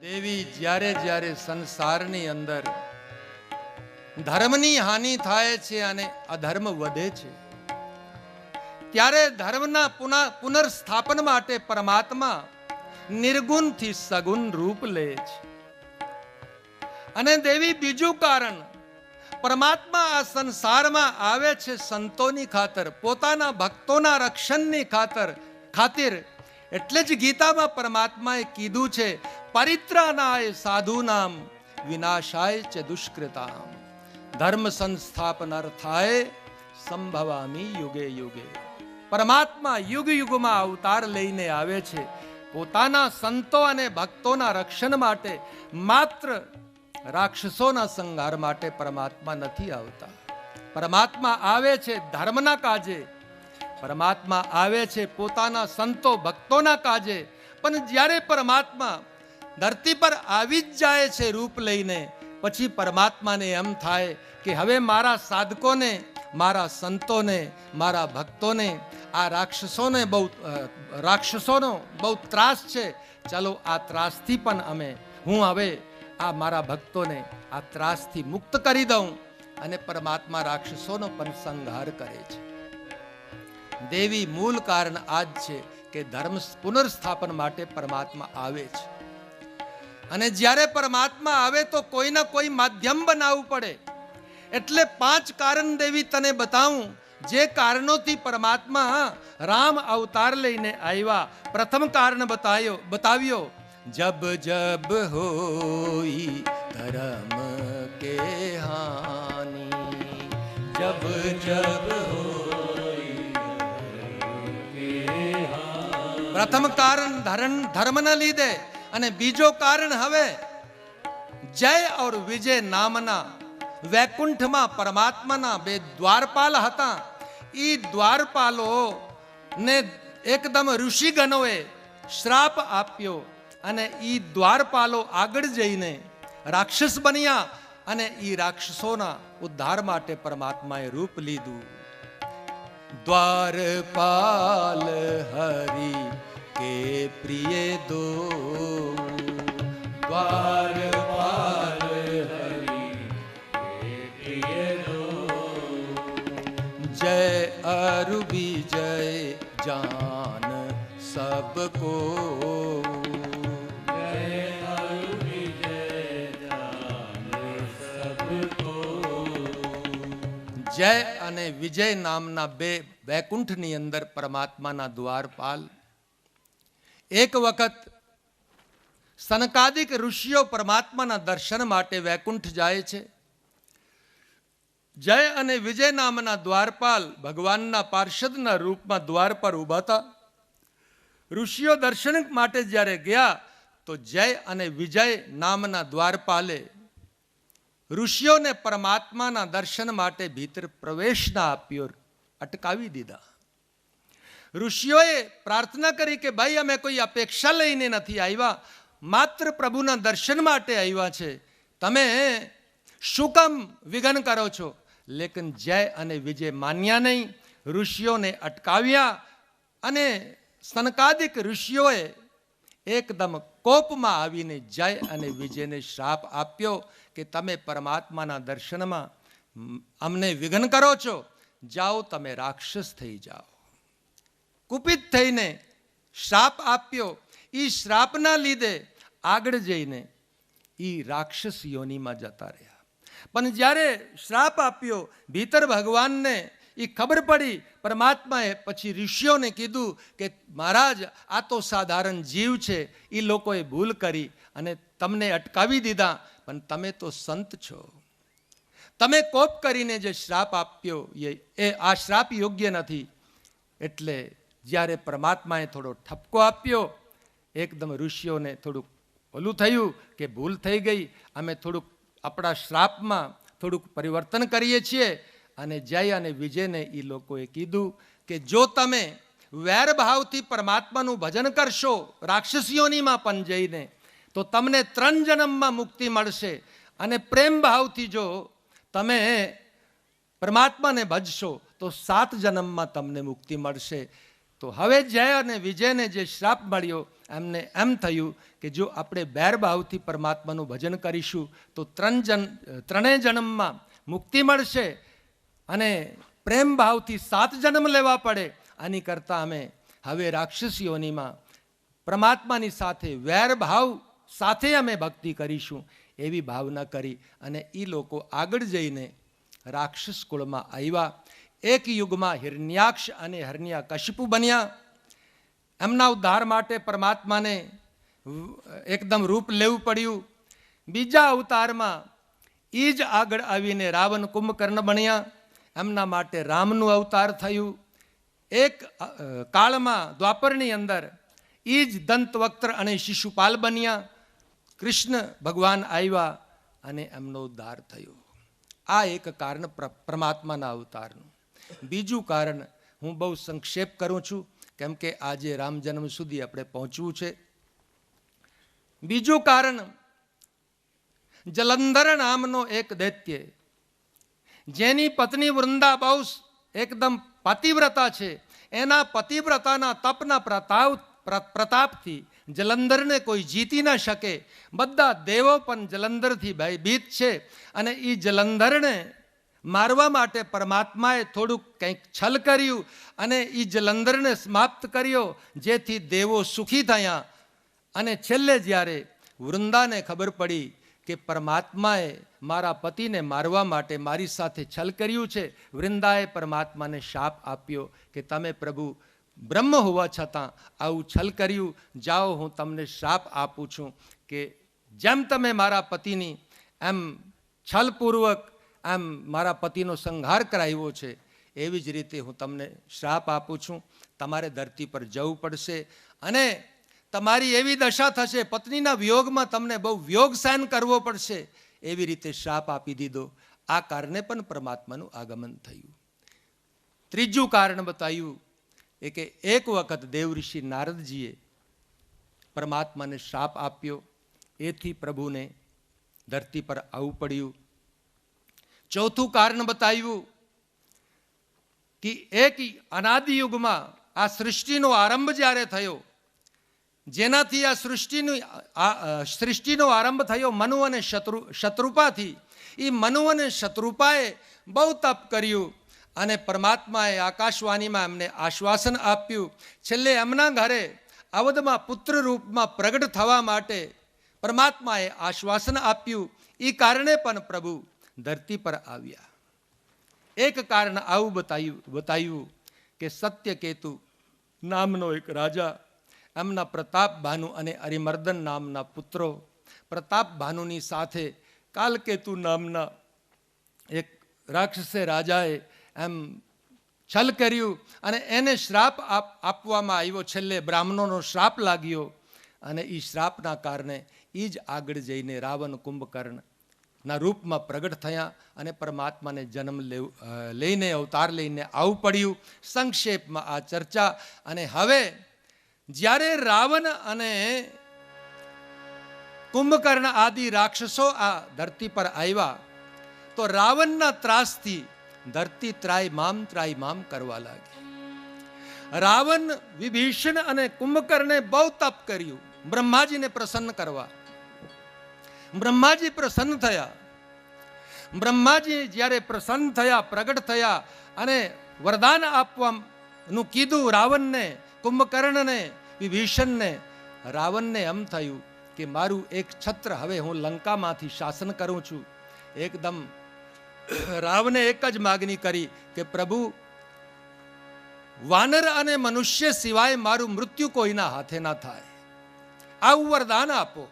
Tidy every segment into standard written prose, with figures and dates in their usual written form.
દેવી જ્યારે જ્યારે સંસારની અંદર ધર્મની હાનિ થાય છે અને અધર્મ વધે છે, ત્યારે ધર્મના પુનર્સ્થાપન માટે પરમાત્મા નિર્ગુણથી સગુણ રૂપ લે છે. અને દેવી બીજું કારણ, પરમાત્મા આ સંસારમાં આવે છે સંતોની ખાતર, પોતાના ભક્તોના રક્ષણની ખાतिर. એટલે જ ગીતામાં પરમાત્માએ કીધું છે, પરિત્રાણાય સાધુનામ વિનાશાય ચ દુષ્કૃતામ ધર્મ સંસ્થાપનાર્થાય સંભવામી યુગે યુગે. પરમાત્મા યુગ યુગમાં અવતાર લઈને આવે છે પોતાના સંતો અને ભક્તોના રક્ષણ માટે. માત્ર રાક્ષસોના સંહાર માટે પરમાત્મા નથી આવતા. પરમાત્મા આવે છે ધર્મના કાજે, પરમાત્મા આવે છે પોતાના સંતો ભક્તોના કાજે. પણ જ્યારે પરમાત્મા ધરતી પર આવી જ જાય છે રૂપ લઈને, પછી પરમાત્માને એમ થાય કે હવે મારા સાધકોને, મારા સંતોને, મારા ભક્તોને, આ રાક્ષસોનો બહુ ત્રાસ છે, ચાલો આ ત્રાસથી પણ હું હવે આ મારા ભક્તોને આ ત્રાસથી મુક્ત કરી દઉં. અને પરમાત્મા રાક્ષસોનો પણ સંહાર કરે છે. દેવી મૂળ કારણ આ જ છે કે ધર્મ પુનર્સ્થાપન માટે પરમાત્મા આવે છે. અને જ્યારે પરમાત્મા આવે તો કોઈના કોઈ માધ્યમ બનાવવું પડે. એટલે 5 કારણ દેવી તને બતાવું, જે કારણોથી પરમાત્મા રામ અવતાર લઈને આવ્યા. પ્રથમ કારણ બતાવ્યો, જબ જબ હોઈ ધર્મ કે હાની, જબ જબ પ્રથમ કારણ ધર્મના લીધે. અને બીજો કારણ, હવે જય ઓર વિજય નામના વૈકુંઠમાં પરમાત્માના 2 દ્વારપાલ હતા. એ દ્વારપાલો ને એકદમ ઋષિગણોએ શ્રાપ આપ્યો અને એ દ્વારપાલો આગળ જઈને રાક્ષસ બન્યા. અને એ રાક્ષસોના ઉદ્ધાર માટે પરમાત્માએ રૂપ લીધું. દ્વારપાલ હરી કે પ્રિય દો, દ્વારપાલ હરી કે પ્રિય દો, જય અરુ વિજય જાન સબકો, જય અરુ વિજય જાન સબકો. જય અને વિજય નામના 2 વૈકુંઠની અંદર પરમાત્માના દ્વારપાલ. એક વખત સનકાદિક ઋષિઓ પરમાત્માના દર્શન માટે વૈકુંઠ જાય છે. જય અને વિજય નામના દ્વારપાલ ભગવાનના પાર્ષદના રૂપમાં દ્વાર પર ઊભા હતા. ઋષિઓ દર્શન માટે જ્યારે ગયા તો જય અને વિજય નામના દ્વારપાલે ઋષિઓને પરમાત્માના દર્શન માટે ભીતર પ્રવેશ ના આપ્યો, અટકાવી દીધા. ઋષિઓએ પ્રાર્થના કરી કે ભાઈ, અમે કોઈ અપેક્ષા લઈને નથી આવ્યા, માત્ર પ્રભુના દર્શન માટે આવ્યા છે, તમે શું કામ વિઘ્ન કરો છો? લેકિન જય અને વિજય માન્યા નહીં, ઋષિઓને અટકાવ્યા. અને સનકાદિક ઋષિઓએ એકદમ કોપમાં આવીને જય અને વિજયને શ્રાપ આપ્યો કે તમે પરમાત્માના દર્શનમાં અમને વિઘ્ન કરો છો, જાઓ તમે રાક્ષસ થઈ જાઓ. કુપિત થઈને શ્રાપ આપ્યો. એ શ્રાપના લીધે આગળ જઈને એ રાક્ષસ યોનિમાં જતા રહ્યા. પણ જ્યારે શ્રાપ આપ્યો, ભીતર ભગવાનને એ ખબર પડી, પરમાત્માએ પછી ઋષિઓને કીધું કે મહારાજ, આ તો સાધારણ જીવ છે, એ લોકોએ ભૂલ કરી અને તમને અટકાવી દીધા, પણ તમે તો સંત છો, તમે કોપ કરીને જે શ્રાપ આપ્યો એ આ શ્રાપ યોગ્ય નથી. એટલે જ્યારે પરમાત્માએ થોડો ઠપકો આપ્યો, એકદમ ઋષિઓને થોડુંક ઓલું થયું કે ભૂલ થઈ ગઈ, અમે થોડુંક આપણા શ્રાપમાં થોડુંક પરિવર્તન કરીએ છીએ. અને જય અને વિજયને એ લોકોએ કીધું કે જો તમે વેરભાવથી પરમાત્માનું ભજન કરશો રાક્ષસીઓનીમાં પણ જઈને, તો તમને 3 જન્મમાં મુક્તિ મળશે. અને પ્રેમ ભાવથી જો તમે પરમાત્માને ભજશો તો 7 જન્મમાં તમને મુક્તિ મળશે. તો હવે જય અને વિજયને જે શ્રાપ મળ્યો એમને એમ થયું કે જો આપણે બેરભાવથી પરમાત્માનું ભજન કરીશું તો ત્રણેય જન્મમાં મુક્તિ મળશે અને પ્રેમ ભાવથી 7 જન્મ લેવા પડે. આની કરતાં અમે હવે રાક્ષસીઓનીમાં પરમાત્માની સાથે વેરભાવ સાથે અમે ભક્તિ કરીશું એવી ભાવના કરી અને એ લોકો આગળ જઈને રાક્ષસ કુળમાં આવ્યા. એક યુગમાં હિરણ્યાક્ષ અને હિરણ્યકશિપુ બન્યા. એમના ઉદ્ધાર માટે પરમાત્માને એકદમ રૂપ લેવું પડ્યું. બીજા અવતારમાં એ જ આગળ આવીને રાવણ કુંભકર્ણ બન્યા. એમના માટે રામનું અવતાર થયું. એક કાળમાં દ્વાપરની અંદર એ જ દંતવક્ત્ર અને શિશુપાલ બન્યા. કૃષ્ણ ભગવાન આવ્યા અને એમનો ઉદ્ધાર થયો. આ એક કારણ પરમાત્માના અવતારનું. બીજું કારણ હું બહુ સંક્ષેપ કરું છું કેમ કે આજે રામ જન્મ સુધી આપણે પહોંચવું છે. બીજું કારણ, જલંધર નામનો એક દૈત્ય જેની પત્ની વૃંદા બહુ એકદમ પતિવ્રતા છે, એના પતિવ્રતાના તપના પ્રતાપથી જલંધરને કોઈ જીતી ન શકે. બધા દેવો પણ જલંધરથી ભયભીત છે અને એ જલંધરને મારવા માટે પરમાત્માએ થોડુંક કંઈક છલ કર્યું અને એ જલંધરને સમાપ્ત કર્યો જેથી દેવો સુખી થયા. અને છેલ્લે જ્યારે વૃંદાને ખબર પડી કે પરમાત્માએ મારા પતિને મારવા માટે મારી સાથે છલ કર્યું છે, વૃંદાએ પરમાત્માને શાપ આપ્યો કે તમે પ્રભુ બ્રહ્મ હોવા છતાં આવું છલ કર્યું, જાઓ હું તમને શાપ આપું છું કે જેમ તમે મારા પતિની એમ છલપૂર્વક એમ મારા પતિનો સંહાર કરાવ્યો છે એવી જ રીતે હું તમને શ્રાપ આપું છું. તમારે ધરતી પર જવું પડશે અને તમારી એવી દશા થશે, પત્નીના વિયોગમાં તમને બહુ વિયોગ સહન કરવો પડશે. એવી રીતે શ્રાપ આપી દીધો. આ કારણે પણ પરમાત્માનું આગમન થયું. ત્રીજું કારણ બતાવ્યું એ કે એક વખત દેવઋષિ નારદજીએ પરમાત્માને શ્રાપ આપ્યો, એથી પ્રભુને ધરતી પર આવવું પડ્યું. ચોથું કારણ બતાવ્યું કે એક અનાદિ યુગમાં આ સૃષ્ટિનો આરંભ જ્યારે થયો, જેનાથી આ સૃષ્ટિનો આરંભ થયો મનુ અને શત્રુપાથી. એ મનુ અને શત્રુપાએ બહુ તપ કર્યું અને પરમાત્માએ આકાશવાણીમાં એમને આશ્વાસન આપ્યું. છેલ્લે એમના ઘરે અવધમાં પુત્ર રૂપમાં પ્રગટ થવા માટે પરમાત્માએ આશ્વાસન આપ્યું. એ કારણે પણ પ્રભુ ધરતી પર આવ્યા. એક કારણ આવું બતાવ્યું કે સત્યકેતુ નામનો એક રાજા, એમના પ્રતાપ ભાનુ અને અરિમર્દન નામના પુત્રો, પ્રતાપ ભાનુની સાથે કાલકેતુ નામના એક રાક્ષસે રાજાએ એમ છલ કર્યું અને એને શ્રાપ આપવામાં આવ્યો. છેલ્લે બ્રાહ્મણોનો શ્રાપ લાગ્યો અને એ શ્રાપના કારણે એ જ આગળ જઈને રાવણ કુંભકર્ણના રૂપમાં પ્રગટ થયા અને પરમાત્માને જન્મ લઈને અવતાર લઈને આવવું પડ્યું. સંક્ષેપમાં આ ચર્ચા. અને હવે જ્યારે રાવણ અને કુંભકર્ણ આદિ રાક્ષસો આ ધરતી પર આવ્યા તો રાવણના ત્રાસથી ધરતી ત્રાયમામ કરવા લાગી. રાવણ, વિભીષણ અને કુંભકર્ણે બહુ તપ કર્યું બ્રહ્માજીને પ્રસન્ન કરવા. બ્રહ્માજી પ્રસન્ન થયા. બ્રહ્માજી જ્યારે પ્રસન્ન થયા, પ્રગટ થયા અને વરદાન આપવાનું કીધું રાવણને, કુંભકર્ણને, વિભીષણને. રાવણને એમ થયું કે મારું એક છત્ર હવે હું લંકામાંથી શાસન કરું છું. એકદમ રાવણે એક જ માગણી કરી કે પ્રભુ, વાનર અને મનુષ્ય સિવાય મારું મૃત્યુ કોઈના હાથે ના થાય, આવું વરદાન આપો.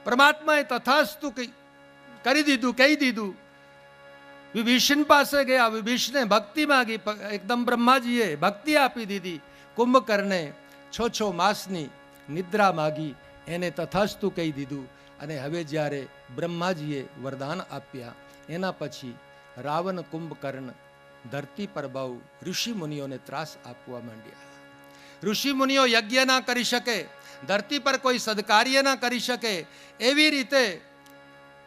પરમાત્માએ તથાસ્તુ કરી દીધું, કહી દીધું. વિભીષણ પાસે ગયા, વિભીષણે ભક્તિ માગી, એકદમ બ્રહ્માજીએ ભક્તિ આપી દીધી. કુંભકર્ણે 6 માસની નિદ્રા માગી, એને તથાસ્તુ કહી દીધું. અને હવે જ્યારે બ્રહ્માજીએ વરદાન આપ્યા એના પછી રાવણ કુંભકર્ણ ધરતી પર બહુ ઋષિ મુનિઓને ત્રાસ આપવા માંડ્યા. ઋષિ મુનિઓ યજ્ઞ ના કરી શકે, ધરતી પર કોઈ સદકાર્ય ના કરી શકે, એવી રીતે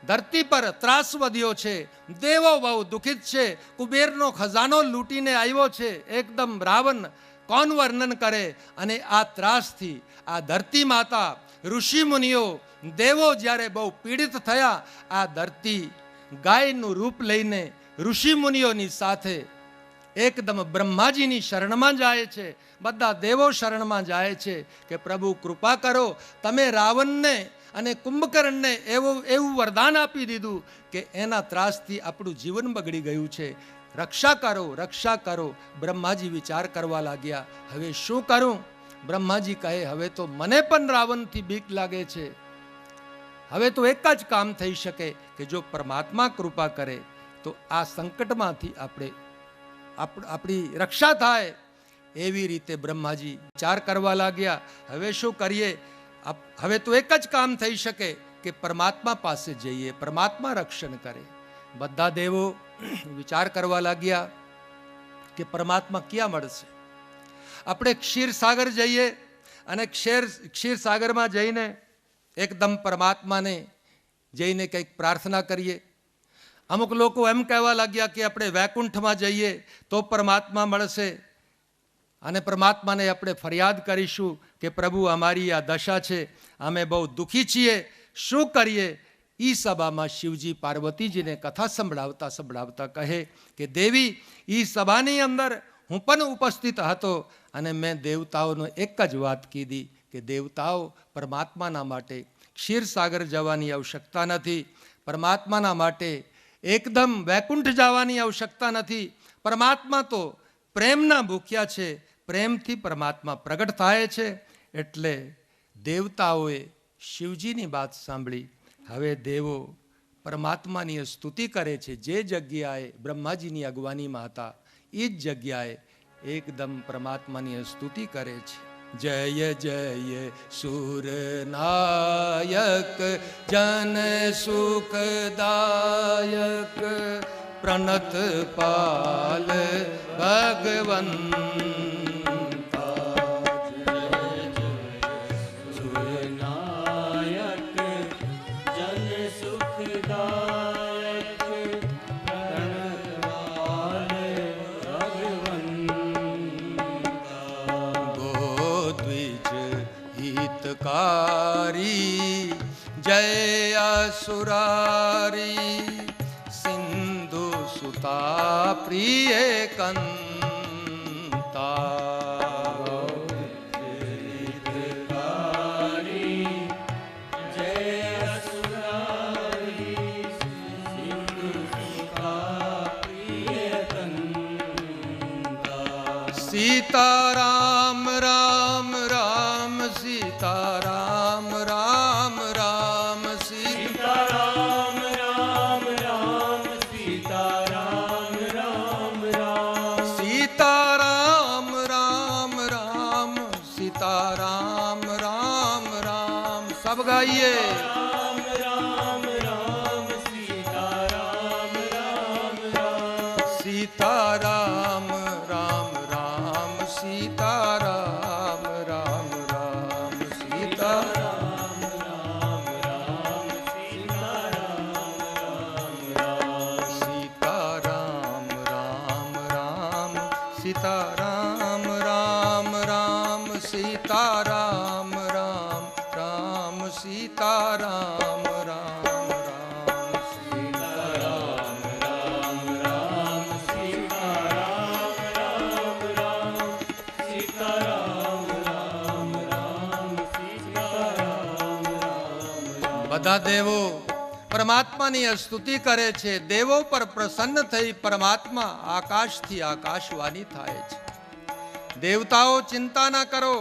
ધરતી પર ત્રાસ વધ્યો છે. દેવો બહુ દુઃખિત છે. કુબેરનો ખજાનો લૂંટીને આવ્યો છે. એકદમ રાવણ કોણ વર્ણન કરે. અને આ ત્રાસથી આ ધરતી માતા, ઋષિ મુનિઓ, દેવો જ્યારે બહુ પીડિત થયા, આ ધરતી ગાયનું રૂપ લઈને ઋષિ મુનિઓની સાથે એકદમ બ્રહ્માજીની શરણમાં જાય છે. બધા દેવો શરણમાં જાય છે કે પ્રભુ કૃપા કરો, તમે રાવણને અને કુંભકર્ણને એવું વરદાન આપી દીધું કે એના ત્રાસથી આપણું જીવન બગડી ગયું છે, રક્ષા કરો, રક્ષા કરો. બ્રહ્માજી વિચાર કરવા લાગ્યા, હવે શું કરું? બ્રહ્માજી કહે, હવે તો મને પણ રાવણથી બીક લાગે છે. હવે તો એક જ કામ થઈ શકે કે જો પરમાત્મા કૃપા કરે તો આ સંકટમાંથી આપણી રક્ષા થાય. એવી રીતે બ્રહ્માજી વિચાર કરવા લાગ્યા, હવે શું કરીએ? હવે તો એક જ કામ થઈ શકે કે પરમાત્મા પાસે જઈએ, પરમાત્મા રક્ષણ કરે. બધા દેવો વિચાર કરવા લાગ્યા કે પરમાત્મા ક્યાં મળશે? આપણે ક્ષીરસાગર જઈએ અને ક્ષીરસાગરમાં જઈને એકદમ પરમાત્માને જઈને કંઈક પ્રાર્થના કરીએ. અમુક લોકો એમ કહેવા લાગ્યા કે આપણે વૈકુંઠમાં જઈએ તો પરમાત્મા મળશે અને પરમાત્માને આપણે ફરિયાદ કરીશું કે પ્રભુ અમારી આ દશા છે, અમે બહુ દુઃખી છીએ, શું કરીએ? એ સભામાં શિવજી પાર્વતીજીને કથા સંભળાવતા કહે કે દેવી, એ સભાની અંદર હું પણ ઉપસ્થિત હતો અને મેં દેવતાઓનો એક જ વાત કીધી કે દેવતાઓ, પરમાત્માના માટે ક્ષીરસાગર જવાની આવશ્યકતા નથી, પરમાત્માના માટે એકદમ વૈકુંઠ જવાની આવશ્યકતા નથી. પરમાત્મા તો પ્રેમના ભૂખ્યા છે, પ્રેમથી પરમાત્મા પ્રગટ થાય છે. એટલે દેવતાઓએ શિવજીની વાત સાંભળી. હવે દેવો પરમાત્માની સ્તુતિ કરે છે. જે જગ્યાએ બ્રહ્માજીની અગવાનીમાં હતા એ જ જગ્યાએ એકદમ પરમાત્માની સ્તુતિ કરે છે. જય જય સુરનાયક, જન સુખદાયક, પ્રણત પાલ ભગવન. जय असुरारी, सिंधु सुता प्रिय कंता. जय असुरारी, सिंधु सुता प्रिय कंता. सीताराम राम राम सीताराम राम राम सीताराम राम राम सीताराम राम राम सीताराम राम राम सीताराम राम राम. सब गाइए. राम राम राम सीताराम राम राम सीताराम राम राम सीताराम राम राम सीताराम राम राम सीताराम राम राम सीताराम राम राम सीताराम राम राम सीताराम राम राम सीताराम राम राम सीताराम राम राम सीताराम राम राम सीताराम राम. બધા દેવો પરમાત્માની સ્તુતિ કરે છે. દેવો પર પ્રસન્ન થઈ પરમાત્મા આકાશથી આકાશવાણી થાય છે. દેવતાઓ ચિંતા ના કરો,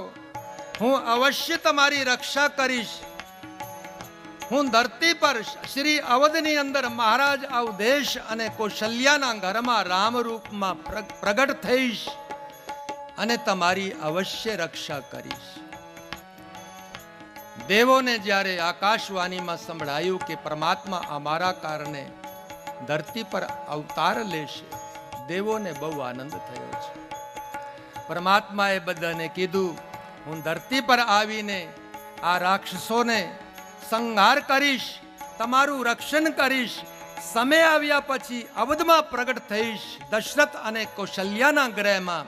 હું અવશ્ય તમારી રક્ષા કરીશ. હું ધરતી પર શ્રી અવધની અંદર મહારાજ અવધેશ અને કૌશલ્યાના ઘરમાં રામ રૂપમાં પ્રગટ થઈશ અને તમારી અવશ્ય રક્ષા કરીશ. દેવોને જ્યારે આકાશવાણીમાં સંભળાયું કે પરમાત્મા અમારા કારણે ધરતી પર અવતાર લેશે, દેવોને બહુ આનંદ થયો છે. પરમાત્માએ બધાને કીધું, હું ધરતી પર આવીને આ રાક્ષસોને સંહાર કરીશ, તમારું રક્ષણ કરીશ. સમય આવ્યા પછી અવધમાં પ્રગટ થઈશ. દશરથ અને કૌશલ્યાના ગ્રહમાં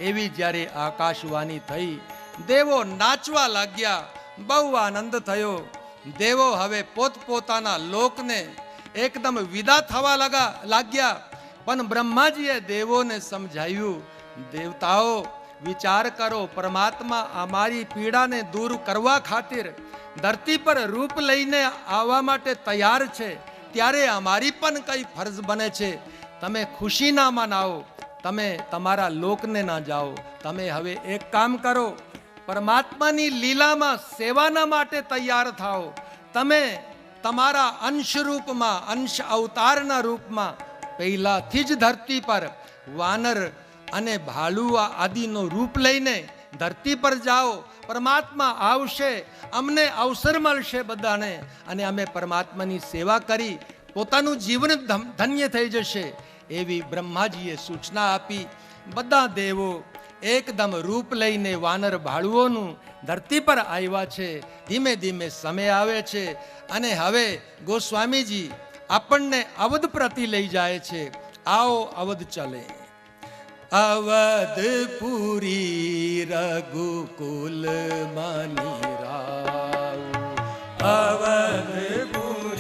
એવી જ્યારે આકાશવાણી થઈ, દેવો નાચવા લાગ્યા, બહુ આનંદ થયો. દેવો હવે પોતપોતાના લોકને એકદમ વિદા થવા લાગ્યા. પણ બ્રહ્માજીએ દેવોને સમજાવ્યું, દેવતાઓ વિચાર કરો, પરમાત્મા અમારી પીડાને દૂર કરવા ખાतिर ધરતી પર રૂપ લઈને આવવા માટે તૈયાર છે. ત્યારે અમારી પણ કઈ ફરજ બને છે. તમે ખુશી ના મનાવો, તમે તમારા લોકને ના જાઓ. તમે હવે એક કામ કરો, પરમાત્માની લીલામાં સેવાના માટે તૈયાર થાઓ. તમે તમારા અંશ રૂપમાં, અંશ અવતારના રૂપમાં પહેલાથી જ ધરતી પર વાનર અને ભાલુઆ આદિનો રૂપ લઈને ધરતી પર જાઓ. પરમાત્મા આવશે, અમને અવસર મળશે બધાને, અને અમે પરમાત્માની સેવા કરી પોતાનું જીવન ધન્ય થઈ જશે. એવી બ્રહ્માજીએ સૂચના આપી. બધા દેવો એકદમ રૂપ લઈને વાનર ભાળુઓનું ધરતી પર આવ્યા છે. ધીમે ધીમે સમય આવે છે અને હવે ગોસ્વામીજી આપણને અવધ પ્રતિ લઈ જાય છે. આવો અવધ ચલે. અવધપુરી રઘુકુલ મની રાવ, અવધપુરી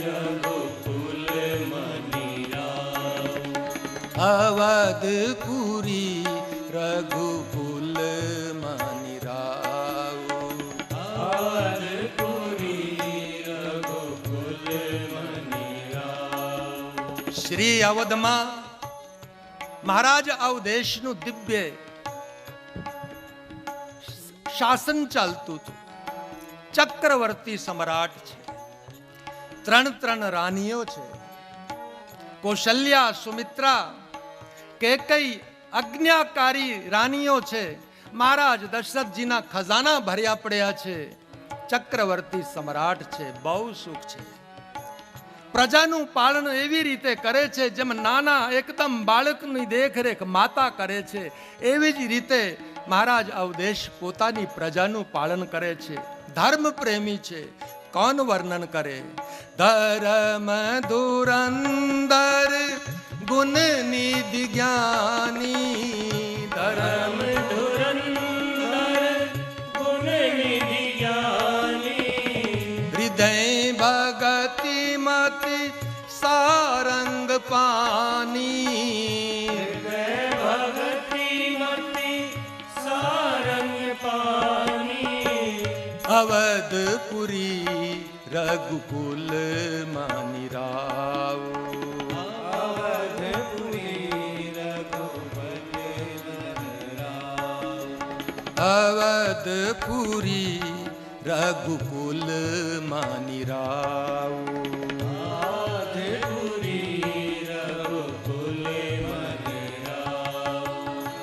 રઘુકુલ મની રાવ, અવધપુરી રઘુકુલ મની રાવ, અવધપુરી રઘુકુલ મની રાવ. શ્રી અવધમાં મહારાજ અવધેશનું દિવ્ય શાસન ચાલતું હતું. ચક્રવર્તી સમ્રાટ છે. 3 રાણીઓ છે. કૌશલ્યા, સુમિત્રા, કેકઈ આજ્ઞાકારી રાણીઓ છે. મહારાજ દશરથજીના ખજાના ભર્યા પડ્યા છે. ચક્રવર્તી સમ્રાટ છે. બહુ સુખ છે. પ્રજાનું પાલન એવી રીતે કરે છે જેમ નાના એકદમ બાળકની દેખરેખ માતા કરે છે. એવી જ રીતે મહારાજ અવધેશ પોતાની પ્રજાનું પાલન કરે છે. ધર્મ પ્રેમી છે. કોણ વર્ણન કરે? ધર્મ ધુરંદર ગુણ નિધિ જ્ઞાની, ધર્મ ધુરંદર ગુણ નિધિ જ્ઞાની, હૃદય ભગતિ મતિ સારંગ પાની, હૃદય ભગતિ મતિ સારંગ પાની, અવધપુરી રઘુકુલ મની રાવ, અવધપુરી રઘુકુલ મની રાવ, અવધપુરી રઘુકુલ મની રાવ,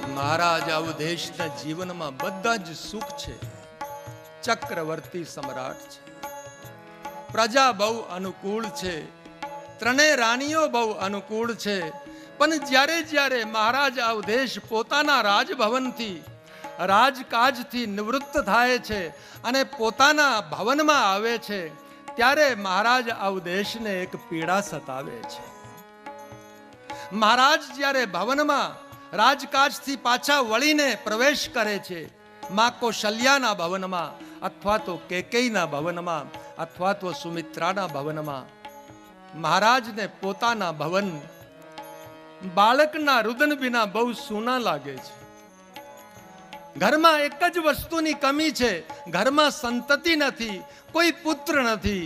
મહારાજ અવધેશના જીવનમાં બધા જ સુખ છે. ચક્રવર્તી સમ્રાટ છે. પ્રજા બહુ અનુકૂળ છે. 3 રાણીઓ બહુ અનુકૂળ છે. પણ જ્યારે જ્યારે મહારાજ અવધેશ પોતાના રાજભવનથી, રાજકાજથી નિવૃત્ત થાય છે અને પોતાના ભવનમાં આવે છે, ત્યારે મહારાજ અવધેશને એક પીડા સતાવે છે. મહારાજ જ્યારે ભવનમાં રાજકાજથી પાછા વળીને પ્રવેશ કરે છે, માં કૌશલ્યાના ભવનમાં અથવા તો કેકેયના ભવનમાં અથવા તો સુમિત્રાના ભવનમાં, મહારાજને પોતાના ભવન બાળકના રુદન વિના બહુ સૂના લાગે છે. ઘરમાં એક જ વસ્તુની કમી છે, ઘરમાં સંતતિ નથી, કોઈ પુત્ર નથી.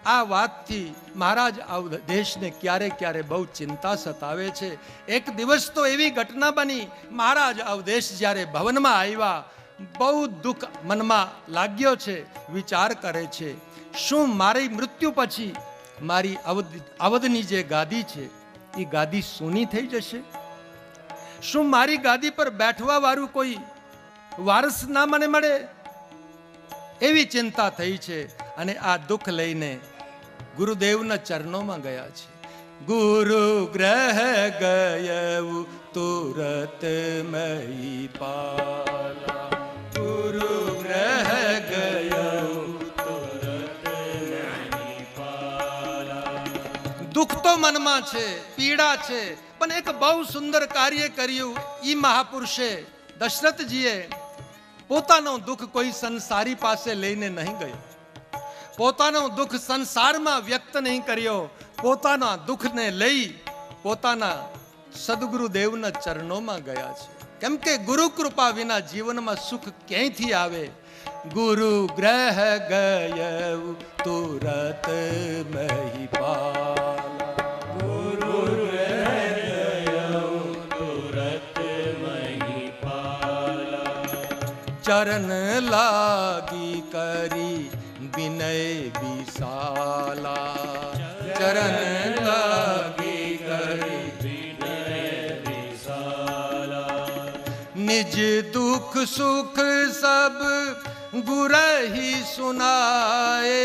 આ વાતથી મહારાજ અવધેશને ક્યારે ક્યારે બહુ ચિંતા સતાવે છે. એક દિવસ તો એવી ઘટના બની, મહારાજ અવધેશ જ્યારે ભવનમાં આવ્યા, બહુ દુઃખ મનમાં લાગ્યો છે. વિચાર કરે છે, શું મારી મૃત્યુ પછી મારી અવધની જે ગાદી છે એ ગાદી સૂની થઈ જશે? શું મારી ગાદી પર બેઠવા વાળું કોઈ વારસ ના મને મળે? એવી ચિંતા થઈ છે. અને આ દુઃખ લઈને ગુરુદેવના ચરણોમાં ગયા છે. ગુરુ ગ્રહ ગયવું તુરત મહી પાલા, ગુરુ ગ્રહ ગયવું તુરત મહી પાલા. દુઃખ તો મનમાં છે, પીડા છે, પણ એક બહુ સુંદર કાર્ય કર્યું. ઈ મહાપુરુષે દશરથજીએ પોતાનો દુઃખ કોઈ સંસારી પાસે લઈને નહીં ગયો, પોતાનો દુઃખ સંસારમાં વ્યક્ત નહીં કર્યો, પોતાના દુઃખને લઈ પોતાના સદગુરુદેવના ચરણોમાં ગયા છે. કેમ કે ગુરુ કૃપા વિના જીવનમાં સુખ ક્યાંયથી આવે? ગુરુ ગ્રહ ગયઉ તુરત મહિપાલા, ગુરુ ગ્રહ ગયઉ તુરત મહિપાલા, ચરણ લાગી કરી વિનય વિશાલા, ચરણ લાગી કરી निज दुख सुख सब गुरहि सुनाए,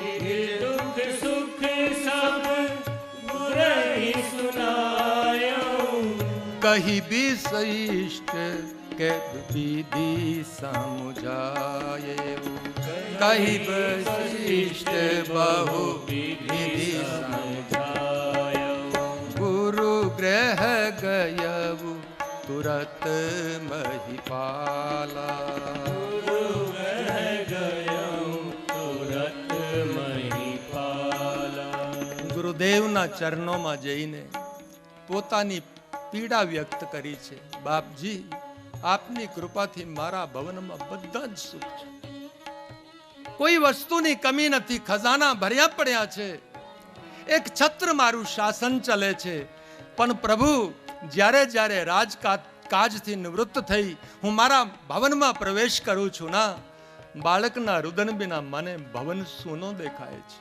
निज दुख सुख सब गुरहि सुनाए, कही विशिष्ट के विधि समझाए, कही विशिष्ट बहु विधि समझाए, गुरु ग्रह गयऊ तुरत महिपाला, तुरत महिपाला. ગુરુદેવના ચરણોમાં જઈને પોતાની પીડા વ્યક્ત કરી છે. બાપજી, આપની કૃપાથી મારા ભવનમાં બધા જ સુખ છે, કોઈ વસ્તુની કમી નથી, ખજાના ભર્યા પડ્યા છે, એક છત્ર મારું શાસન ચલે છે. પણ પ્રભુ, જ્યારે જ્યારે રાજકાજથી નિવૃત્ત થઈ હું મારા ભવનમાં પ્રવેશ કરું છું ના, બાળકના રુદન વિના મને ભવન સૂનો દેખાય છે.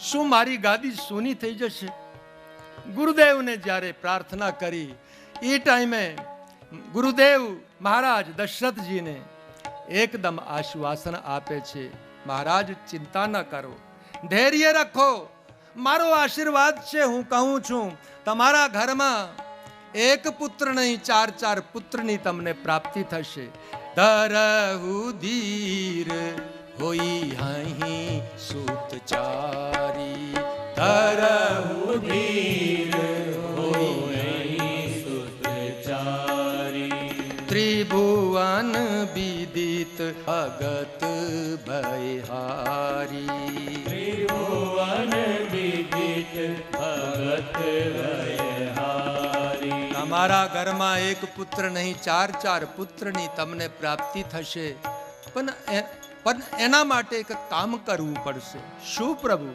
શું મારી ગાદી સૂની થઈ જશે? ગુરુદેવને જ્યારે પ્રાર્થના કરી એ ટાઈમે ગુરુદેવ મહારાજ દશરથજીને એકદમ આશ્વાસન આપે છે, મહારાજ ચિંતા ન કરો, ધૈર્ય રાખો, મારો આશીર્વાદ છે. હું કહું છું તમારા ઘરમાં એક પુત્ર નહીં, 4 પુત્રની તમને પ્રાપ્તિ થશે. ધરહુ ધીર હોઈ અહીં સુતચારી, ધરહુ ધીર હોઈ અહીં સુતચારી, ત્રિભુવન વિદિત અગત ભયહારી, ત્રિભુવન વિદિત અગત ભયહારી. તમારા ઘરમાં એક પુત્ર નહીં, 4 પુત્રની તમને પ્રાપ્તિ થશે. પણ એના માટે એક કામ કરવું પડશે. શું પ્રભુ?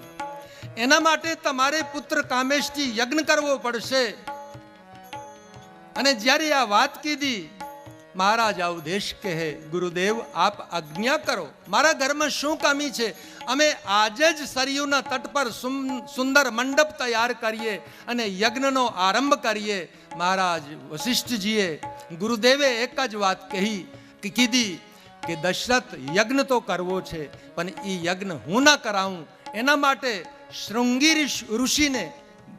એના માટે તમારે પુત્ર કામેશથી યજ્ઞ કરવો પડશે. અને જ્યારે આ વાત કીધી, મહારાજ ઉપદેશ કહે, ગુરુદેવ આપ આજ્ઞા કરો, મારા ઘરમાં શું કમી છે? અમે આજે જ સરયુના તટ પર સુંદર મંડપ તૈયાર કરીએ અને યજ્ઞનો આરંભ કરીએ. મહારાજ વશિષ્ઠજીએ ગુરુદેવે એક જ વાત કીધી કે દશરથ, યજ્ઞ તો કરવો છે, પણ એ યજ્ઞ હું ના કરાવું, એના માટે શૃંગી ઋષિને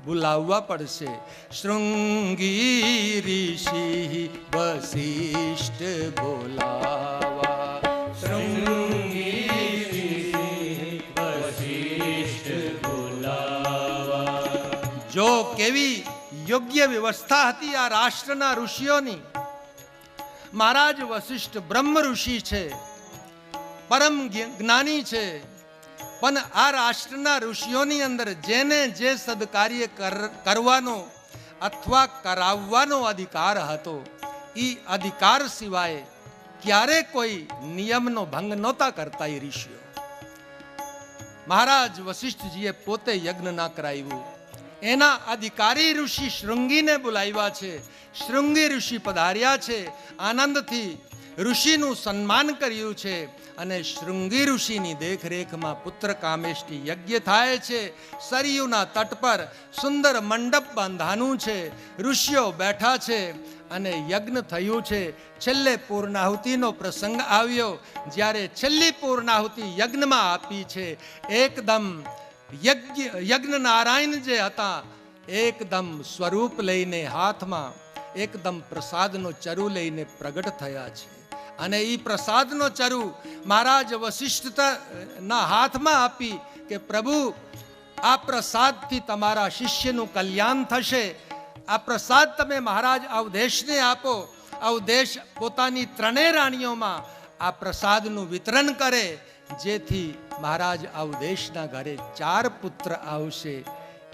બોલાવવા પડશે. શૃંગી ઋષિ વશિષ્ઠ બોલાવા, શૃંગી ઋષિ વશિષ્ઠ બોલાવા. જો કેવી યોગ્ય વ્યવસ્થા હતી આ રાષ્ટ્રના ઋષિઓની! મહારાજ વશિષ્ઠ બ્રહ્મ ઋષિ છે, પરમ જ્ઞાની છે, પણ આ રાષ્ટ્રના ઋષિઓની અંદર જેને જે સદકાર્ય કરવાનો અથવા કરાવવાનો અધિકાર હતો, એ અધિકાર સિવાય ક્યારે કોઈ નિયમનો ભંગ નહોતા કરતા એ ઋષિઓ. મહારાજ વશિષ્ઠજીએ પોતે યજ્ઞ ના કરાવ્યું, એના અધિકારી ઋષિ શૃંગીને બોલાવ્યા છે. શૃંગી ઋષિ પધાર્યા છે, આનંદથી ઋષિનું સન્માન કર્યું છે. અને શૃંગી ઋષિની દેખરેખમાં પુત્ર કામેષ્ટિ યજ્ઞ થાય છે. સરયુના તટ પર સુંદર મંડપ બાંધાનું છે, ઋષિઓ બેઠા છે અને યજ્ઞ થયું છે. છેલ્લે પૂર્ણાહુતિનો પ્રસંગ આવ્યો. જ્યારે છેલ્લી પૂર્ણાહુતિ યજ્ઞમાં આપી છે, એકદમ યજ્ઞ નારાયણ જે હતા, એકદમ સ્વરૂપ લઈને હાથમાં એકદમ પ્રસાદનો ચરુ લઈને પ્રગટ થયા છે. અને એ પ્રસાદનો ચરુ મહારાજ વશિષ્ઠ ના હાથમાં આપી કે પ્રભુ, આ પ્રસાદથી તમારા શિષ્યનું કલ્યાણ થશે. આ પ્રસાદ તમે મહારાજ અવધેશને આપો. અવધેશ પોતાની ત્રણેય રાણીઓમાં આ પ્રસાદનું વિતરણ કરે, જેથી મહારાજ અવધેશના ઘરે 4 પુત્ર આવશે.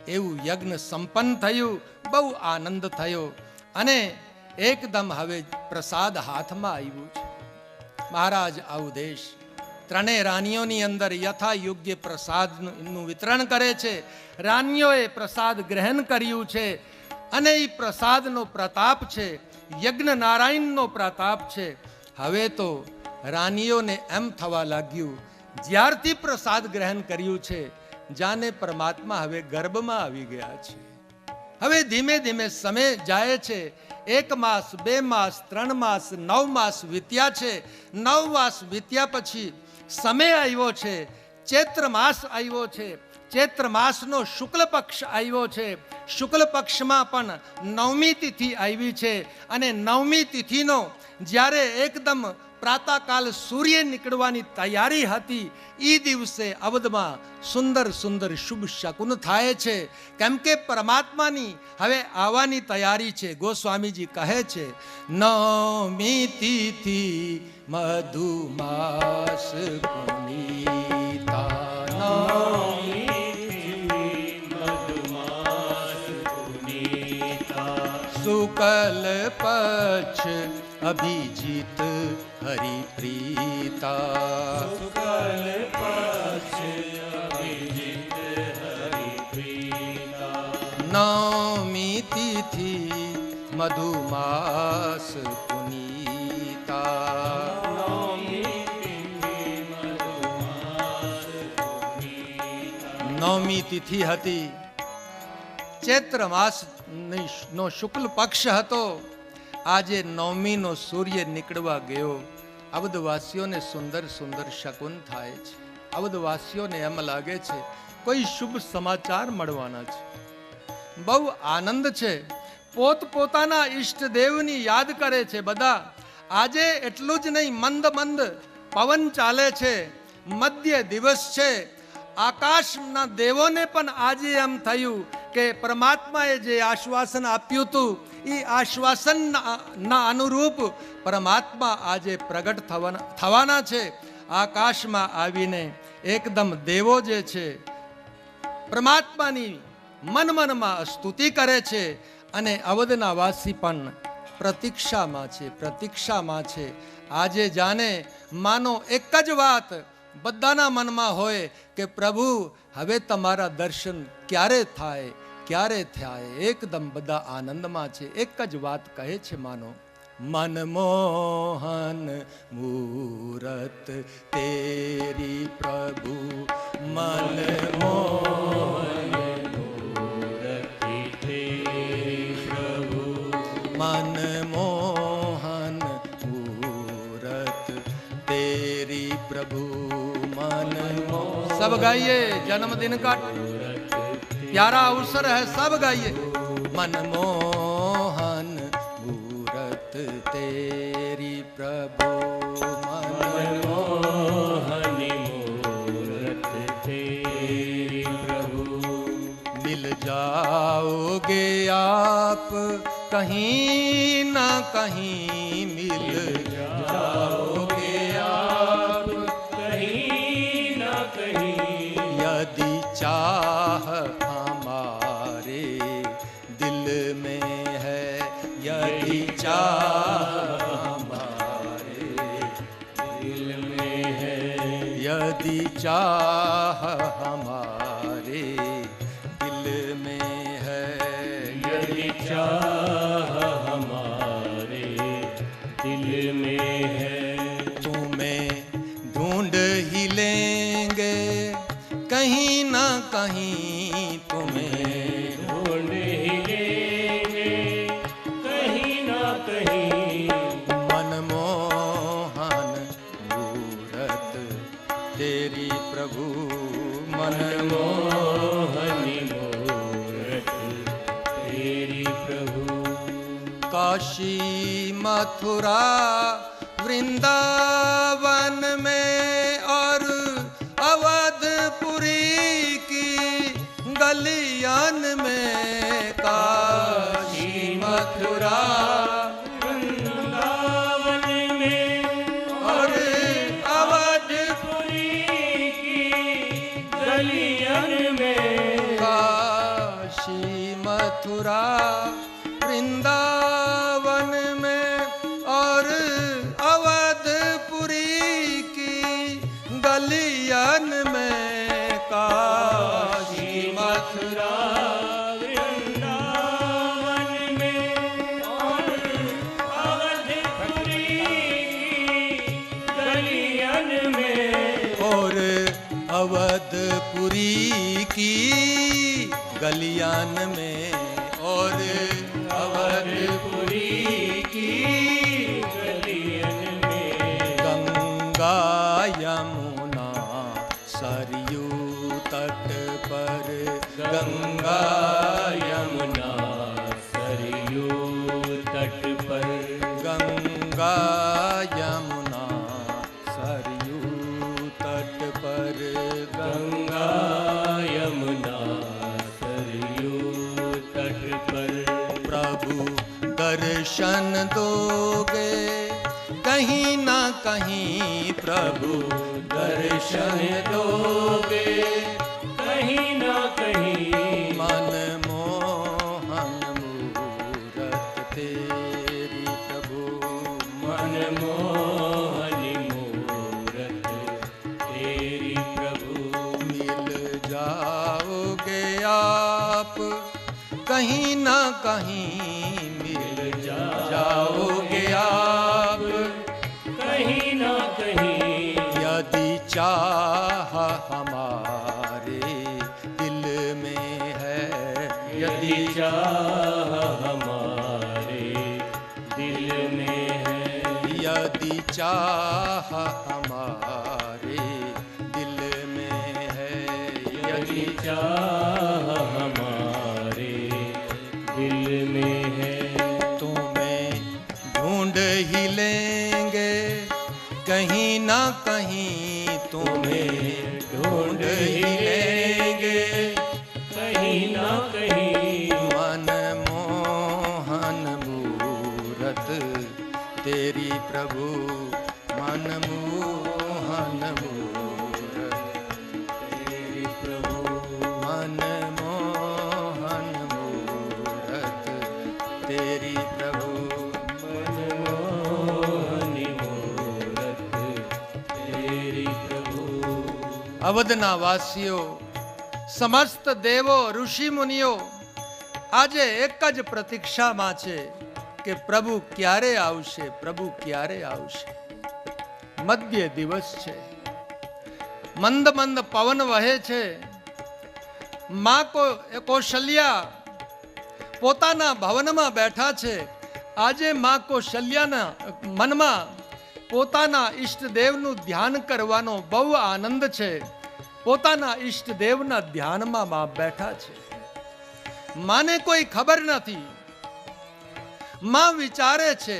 એવું યજ્ઞ સંપન્ન થયું. બહુ આનંદ થયો અને એકદમ હવે પ્રસાદ હાથમાં આવ્યું છે. મહારાજ અવધેશ ત્રણેય રાણીઓની અંદર યથા યોગ્ય પ્રસાદનું વિતરણ કરે છે. રાણીઓએ પ્રસાદ ગ્રહણ કર્યું છે અને એ પ્રસાદનો પ્રતાપ છે, યજ્ઞ નારાયણનો પ્રતાપ છે. હવે તો રાણીઓને એમ થવા લાગ્યું, જ્યારથી પ્રસાદ ગ્રહણ કર્યું છે જાને પરમાત્મા હવે ગર્ભમાં આવી ગયા છે. હવે ધીમે ધીમે સમય જાય છે. 1 માસ, 2 માસ, 3 માસ, 9 માસ વીત્યા છે. 9 માસ વીત્યા પછી સમય આવ્યો છે, ચૈત્ર માસ આવ્યો છે. ચૈત્ર માસનો શુક્લ પક્ષ આવ્યો છે. શુક્લ પક્ષમાં પણ 9મી તિથિ આવી છે અને 9મી તિથિનો જ્યારે એકદમ પ્રાતઃકાલ સૂર્ય નીકળવાની તૈયારી હતી, એ દિવસે અવધમાં સુંદર સુંદર શુભ શકુન થાય છે. કેમ કે પરમાત્માની હવે આવવાની તૈયારી છે. ગોસ્વામીજી કહે છે, 9મી તિથિ મધુમાસ પુનીતા, 9મી શુક્લ પક્ષ અભિજીત હરિપ્રીતા, શુક્લ પક્ષ અભિજીત હરિપ્રીતા, 9મી તિથિ મધુમાસ પુનીતા, 9મી તિથિ હતી. ચૈત્ર માસ નો શુક્લ પક્ષ હતો. આજે 9મીનો સૂર્ય નીકળવા ગયો. અવધવાસીઓને સુંદર સુંદર શકુન થાય છે. અવધવાસીઓને એમ લાગે છે કોઈ શુભ સમાચાર મળવાના છે. બહુ આનંદ છે. પોતપોતાના ઈષ્ટદેવની યાદ કરે છે બધા. આજે એટલું જ નહીં, મંદ મંદ પવન ચાલે છે, મધ્ય દિવસ છે. આકાશના દેવોને પણ આજે એમ થયું કે પરમાત્માએ જે આશ્વાસન આપ્યું હતું એ આશ્વાસનના અનુરૂપ પરમાત્મા આજે પ્રગટ થવાના છે. આકાશમાં આવીને એકદમ દેવો જે છે પરમાત્માની મનમાં સ્તુતિ કરે છે અને અવધના વાસી પણ પ્રતીક્ષામાં છે. આજે જાણે માનો એક જ વાત બધાના મનમાં હોય કે પ્રભુ હવે તમારા દર્શન ક્યારે થાય. એકદમ બધા આનંદમાં છે. એક જ વાત કહે છે માનો, મનમોહન મૂરત તેરી પ્રભુ, મનમોહન મૂરત તેરી પ્રભુ, મનમોહન મૂરત तेरी प्रभु मनमोहन. सब गाइए, जन्मदिन का प्यारा अवसर है, सब गाइए. मनमोहन मूरत तेरी प्रभु, मनमोहन मूरत तेरी प्रभु. मिल जाओगे आप कहीं न कहीं, मिल जाओगे आप कहीं न कहीं. यदि चाह हमारे दिल में है, यदि चाह हमारे दिल में है, यदि चाह हमारे दिल में है, यदि चाह हमारे दिल में है. तुम्हें ढूंढ ही लेंगे कहीं ना कहीं, तुम्हें ढूंढ ही लेंगे कहीं ना कहीं. मनमोहन मूरत तेरी प्रभु, मनमोहन मूरत तेरी प्रभु. काशी मथुरा वृंदावन में और अवधपुरी की गलियन में काशी मथुरा वृंदावन में और अवधपुरी की गलियन में काशी मथुरा वृंदावन में और अवधपुरी की गलियन में काशी मथुरा वृंदावन में और अवधपुरी की गलियन में और अवधपुरी की गलियान में और अवधपुरी की गलियन में गंगा यमुना सरयू तट पर गंगा यमुना सरयू तट पर गंगा यमुना सरयू तट पर गंगा यमुना सरयू तट पर प्रभु दर्शन दोगे कहीं ना कहीं प्रभु दर्शन दोगे कहीं ना कहीं मन मोहन मूरत तेरी प्रभु मन मोहनी मूरत तेरी प्रभु मिल जाओगे आप कहीं ना कहीं मिल जाओगे आप कहीं ना कहीं यदि चाह हमारे दिल में है यदि चाह हमारे दिल में है यदि चाह हमारे दिल में है यदि चाह हमारे दिल में है तुम्हें ढूंढ ही लेंगे कहीं ना कहीं तुम्हें ढूंढ ही लेंगे कहीं ना कहीं मन मोहन मूरत तेरी प्रभु मन मोहन मूरत तेरी प्रभु मन मोहन मूरत तेरी प्रभु मनमोहनी मूरत तेरी प्रभु અવધના વાસીઓ સમસ્ત દેવો ઋષિ મુનિઓ આજે એક જ પ્રતીક્ષામાં છે કે પ્રભુ ક્યારે આવશે પ્રભુ ક્યારે આવશે મધ્ય દિવસ છે મંદ મંદ પવન વહે છે માં કૌશલ્યા પોતાના ભવનમાં બેઠા છે આજે માં કૌશલ્યાના મનમાં પોતાના ઈષ્ટદેવનું ધ્યાન કરવાનો બહુ આનંદ છે પોતાના ઈષ્ટદેવના ધ્યાનમાં માં બેઠા છે માને કોઈ ખબર નથી માં વિચારે છે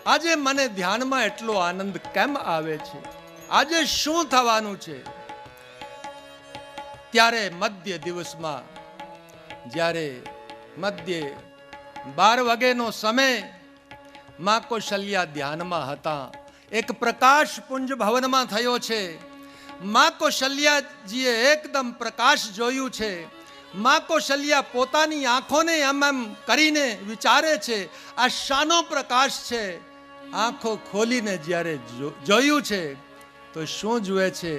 આજે મને ધ્યાનમાં એટલો આનંદ કેમ આવે છે આજે શું થવાનું છે ત્યારે મધ્ય દિવસમાં જ્યારે મધ્ય 12 વાગ્યાનો સમય માં કૌશલ્યા ધ્યાનમાં હતા એક પ્રકાશ પુંજ ભવનમાં થયો છે માં કૌશલ્યાજીએ એકદમ પ્રકાશ જોયું છે માં કૌશલ્યા પોતાની આંખોને એમ કરીને વિચારે છે આ શાનો પ્રકાશ છે આંખો ખોલીને જ્યારે જોયું છે તો શું જુએ છે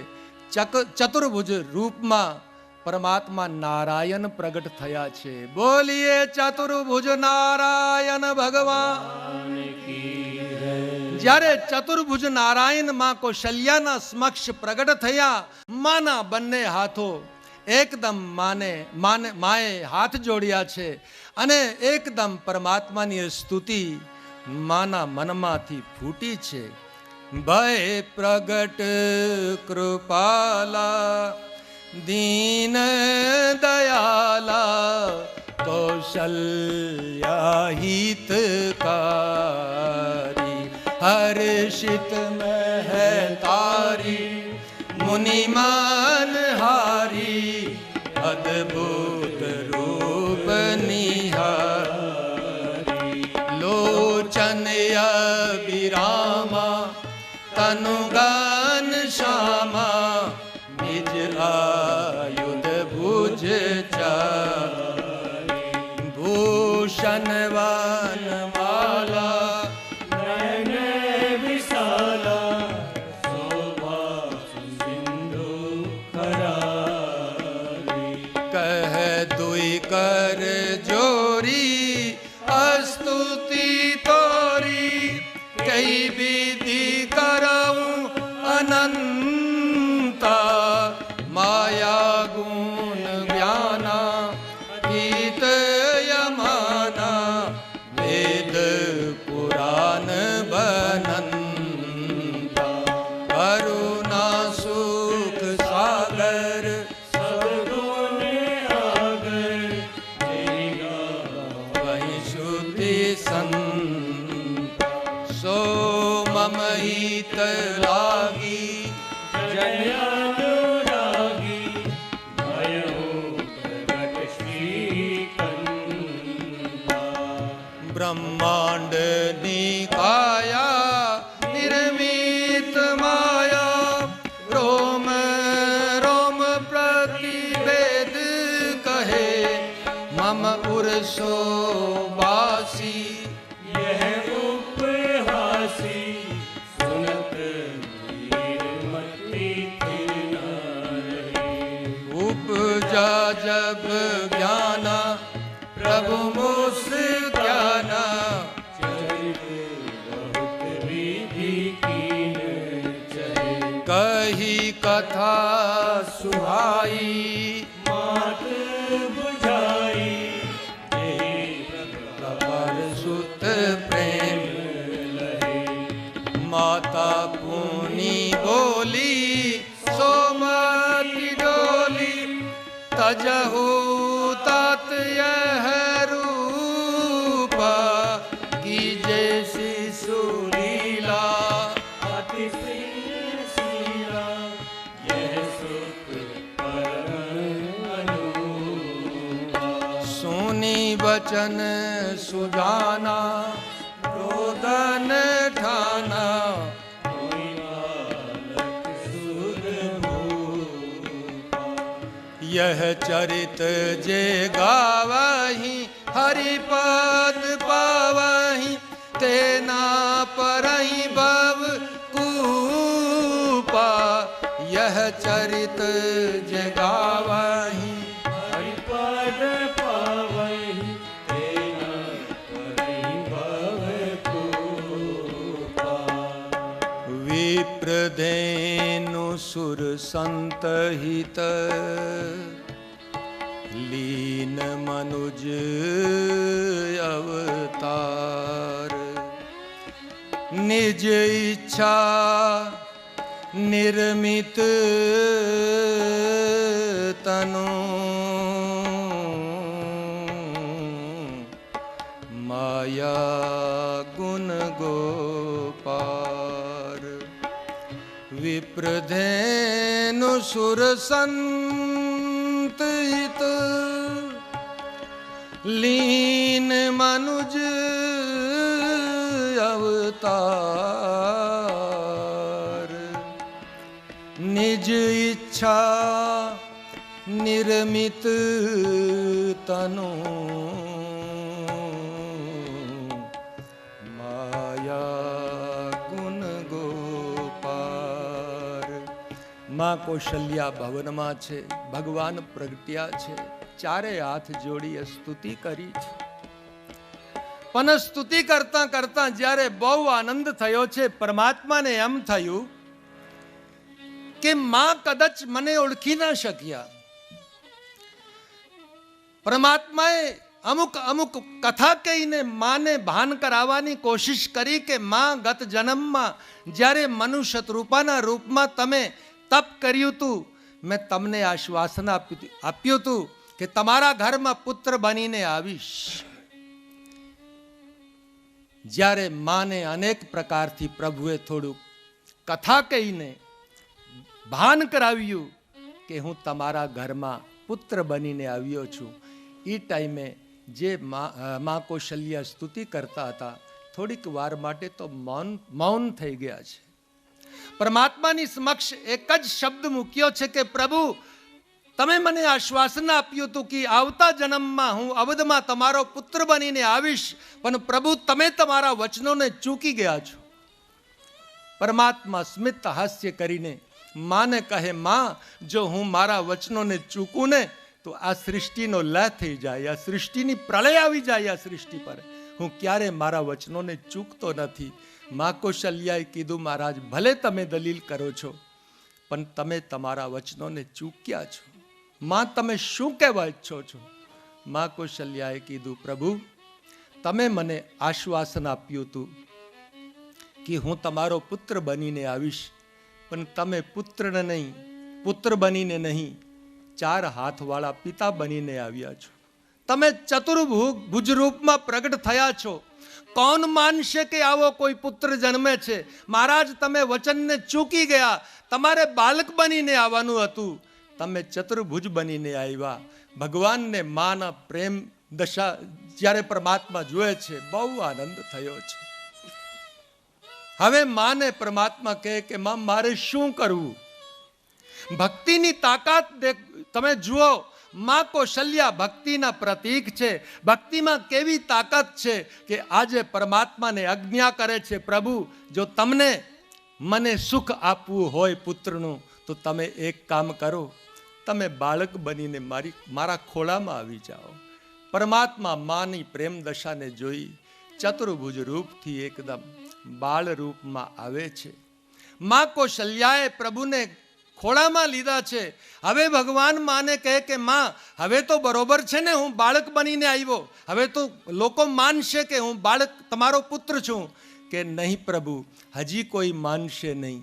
ચતુર્ભુજ રૂપમાં પરમાત્મા નારાયણ પ્રગટ થયા છે બોલીએ ચતુર્ભુજ નારાયણ ભગવાન જ્યારે ચતુર્ભુજ નારાયણ માં કૌશલ્યાના સમક્ષ પ્રગટ થયા માના બંને હાથો એકદમ માએ હાથ જોડ્યા છે અને એકદમ પરમાત્માની સ્તુતિ માના મનમાંથી ફૂટી છે ભય પ્રગટ કૃપાલા दीन दयाला कौशल्या हितकारी हर्षित में है तारी मुनिमान हारी अद्भुत રામા તનુગાન શ્યામા નિજ આયુધ ભુજ ચારી ભૂષણ વાન માલા નયન વિશાલા શોભા સિંધુ ખરારી કહ દુઈ કર જોરી અસ્તુતિ તોરી કઈ વિધિ કરવું અનંતા માયા ગુણ જ્ઞાના ગીત યમાના વેદ પુરાણ બનંતા કરુણા સુખ સાગર સદગુણ આગર તેરી વહી શુદ્ધિ સંત સો મમ હિત લાગી જયાનુરાગી ભયો પ્રગટ શ્રીકંદા બ્રહ્માંડ નિકાયા નિર્મિત માયા રોમ રોમ પ્રતિવેદ કહે મમ પુરુષો વાસી यह उपहासी सुनत वीरमति थिर न रही उपजा जब ज्ञाना प्रभु मुस्काना चरित बहुत विधि कीन चले कही कथा सुहाई मात बुझाई यही प्रवर सुत प्रेम लहे माता पुनी बोली सोमति डोली तजहु तात यह रूपा की जैसी सुलीला अति शीला यह सुख परम अनूपा सुनी वचन सुजाना रोदन ठाना यह चरित जे गावही हरिपद पावही तेना परहि भव कूपा यह चरित जे गावही हरिपद पावहि तेना परहि भव कूपा विप्रधेनु सुर संत हित लीन मनुज अवतार निज इच्छा निर्मित तनु माया गुण गोपार विप्रधेनु सुर संत हित लीन मनुज अवतार निज इच्छा निर्मित तनु माया गुण गोपार માં કૌશલ્યા ભવનમાં છે ભગવાન પ્રગટ્યા છે ચારે હાથ જોડી સ્તુતિ કરી છે પણ સ્તુતિ કરતા કરતા જ્યારે બહુ આનંદ થયો છે પરમાત્માને એમ થયું કે માં કદાચ મને ઓળખી ના શક્યા પરમાત્માએ અમુક અમુક કથા કહીને માને ભાન કરાવવાની કોશિશ કરી કે માં ગત જન્મમાં જ્યારે મનુષ્ય રૂપાના રૂપમાં તમે તપ કર્યું હતું મેં તમને આશ્વાસન આપ્યું હતું કે તમારા ઘરમાં પુત્ર બનીને આવીશ જ્યારે માને અનેક પ્રકારથી પ્રભુએ થોડું કથા કહીને ભાન કરાવ્યું કે હું તમારા ઘરમાં પુત્ર બનીને આવ્યો છું એ ટાઈમે જે મા કૌશલ્યા સ્તુતિ કરતા હતા થોડીક વાર માટે તો મૌન થઈ ગયા છે. પરમાત્માની સમક્ષ એક જ શબ્દ મૂક્યો છે કે પ્રભુ, તમે મને આશ્વાસન આપ્યું હતું કે આવતા જન્મમાં હું અવધમાં તમારો પુત્ર બનીને આવીશ, પણ પ્રભુ તમે તમારા વચનોને ચૂકી ગયા છો. પરમાત્મા સ્મિત હાસ્ય કરીને માને કહે, માં, જો હું મારા વચનોને ચૂકું ને તો આ સૃષ્ટિનો લય થઈ જાય, આ સૃષ્ટિની પ્રલય આવી જાય આ સૃષ્ટિ પર. હું ક્યારે મારા વચનોને ચૂકતો નથી. મા કૌશલ્યાએ કીધું, મહારાજ, ભલે તમે દલીલ કરો છો, પણ તમે તમારા વચનોને ચૂક્યા છો. માં, તમે શું કહેવા ઈચ્છો છો? મા કૌશલ્યાએ કીધું, પ્રભુ, તમે મને આશ્વાસન આપ્યું હતું કે હું તમારો પુત્ર બનીને આવીશ, પણ તમે પુત્ર બનીને નહીં, 4 હાથવાળા પિતા બનીને આવ્યા છો. તમે ચતુર્ભુજ રૂપમાં પ્રગટ થયા છો. કોણ માનશે કે આવો કોઈ પુત્ર જન્મે છે? મહારાજ, તમે વચનને ચૂકી ગયા. તમારે બાળક બનીને આવવાનું હતું, તમે ચતુર્ભુજ બનીને આવ્યા. ભગવાનને માના પ્રેમ દશા જ્યારે પરમાત્મા જોયે છે, બહુ આનંદ થયો છે. હવે માને પરમાત્મા કહે કે માં, મારે શું કરવું? ભક્તિની તાકાત તમે જુઓ. મા કૌશલ્યા ભક્તિના પ્રતીક છે. ભક્તિમાં કેવી તાકાત છે કે આજે પરમાત્માને આજ્ઞા કરે છે, પ્રભુ, જો તમને મને સુખ આપવું હોય પુત્રનું, તો તમે એક કામ કરો, તમે બાળક બનીને મારા ખોળામાં આવી જાઓ. પરમાત્મા માની પ્રેમ દશાને જોઈ ચતુર્ભુજ રૂપથી એકદમ બાળ રૂપમાં આવે છે. મા કૌશલ્યાએ પ્રભુને ખોળામાં લીધા છે. હવે ભગવાન માને કહે કે માં, હવે તો બરોબર છે ને, હું બાળક બનીને આવ્યો, હવે તો લોકો માનશે કે હું બાળક તમારો પુત્ર છું. કે નહીં પ્રભુ, હજી કોઈ માનશે નહીં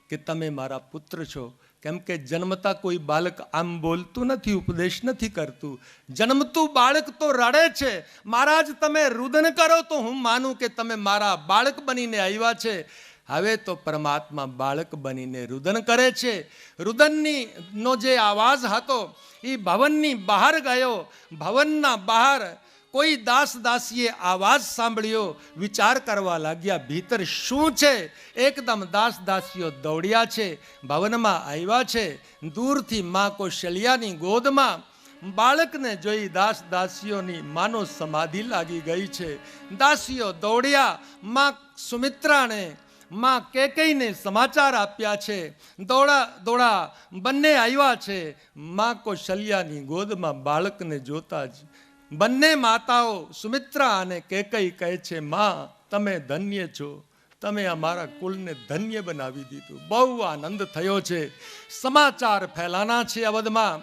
કે તમે મારા પુત્ર છો. કેમ કે જન્મતા કોઈ બાળક આમ બોલતું નથી, ઉપદેશ નથી કરતું. જન્મતું બાળક તો રડે છે. મહારાજ, તમે રુદન કરો તો હું માનું કે તમે મારા બાળક બનીને આવ્યા છે. હવે તો પરમાત્મા બાળક બનીને રુદન કરે છે. રુદનનો જે અવાજ હતો એ ભવનની બહાર ગયો. ભવનના બહાર કોઈ દાસ દાસીએ આવાજ સાંભળ્યો, વિચાર કરવા લાગ્યા, ભીતર શું છે? એકદમ દાસ દાસીઓ દોડ્યા છે, ભવનમાં આવ્યા છે. દૂરથી મા કૌશલ્યાની ગોદમાં બાળકને જોઈ દાસ દાસીઓની માનો સમાધિ લાગી ગઈ છે. દાસીઓ દોડ્યા, મા સુમિત્રાને, માં કેકઈને સમાચાર આપ્યા છે. દોડા બંને આવ્યા છે. મા કૌશલ્યાની ગોદમાં બાળકને જોતા જ બંને માતાઓ સુમિત્રા અને કેકઈ કહે છે, માં, તમે ધન્ય છો, તમે અમારા કુલને ધન્ય બનાવી દીધું. બહુ આનંદ થયો છે. સમાચાર ફેલાના છે અવધમાં.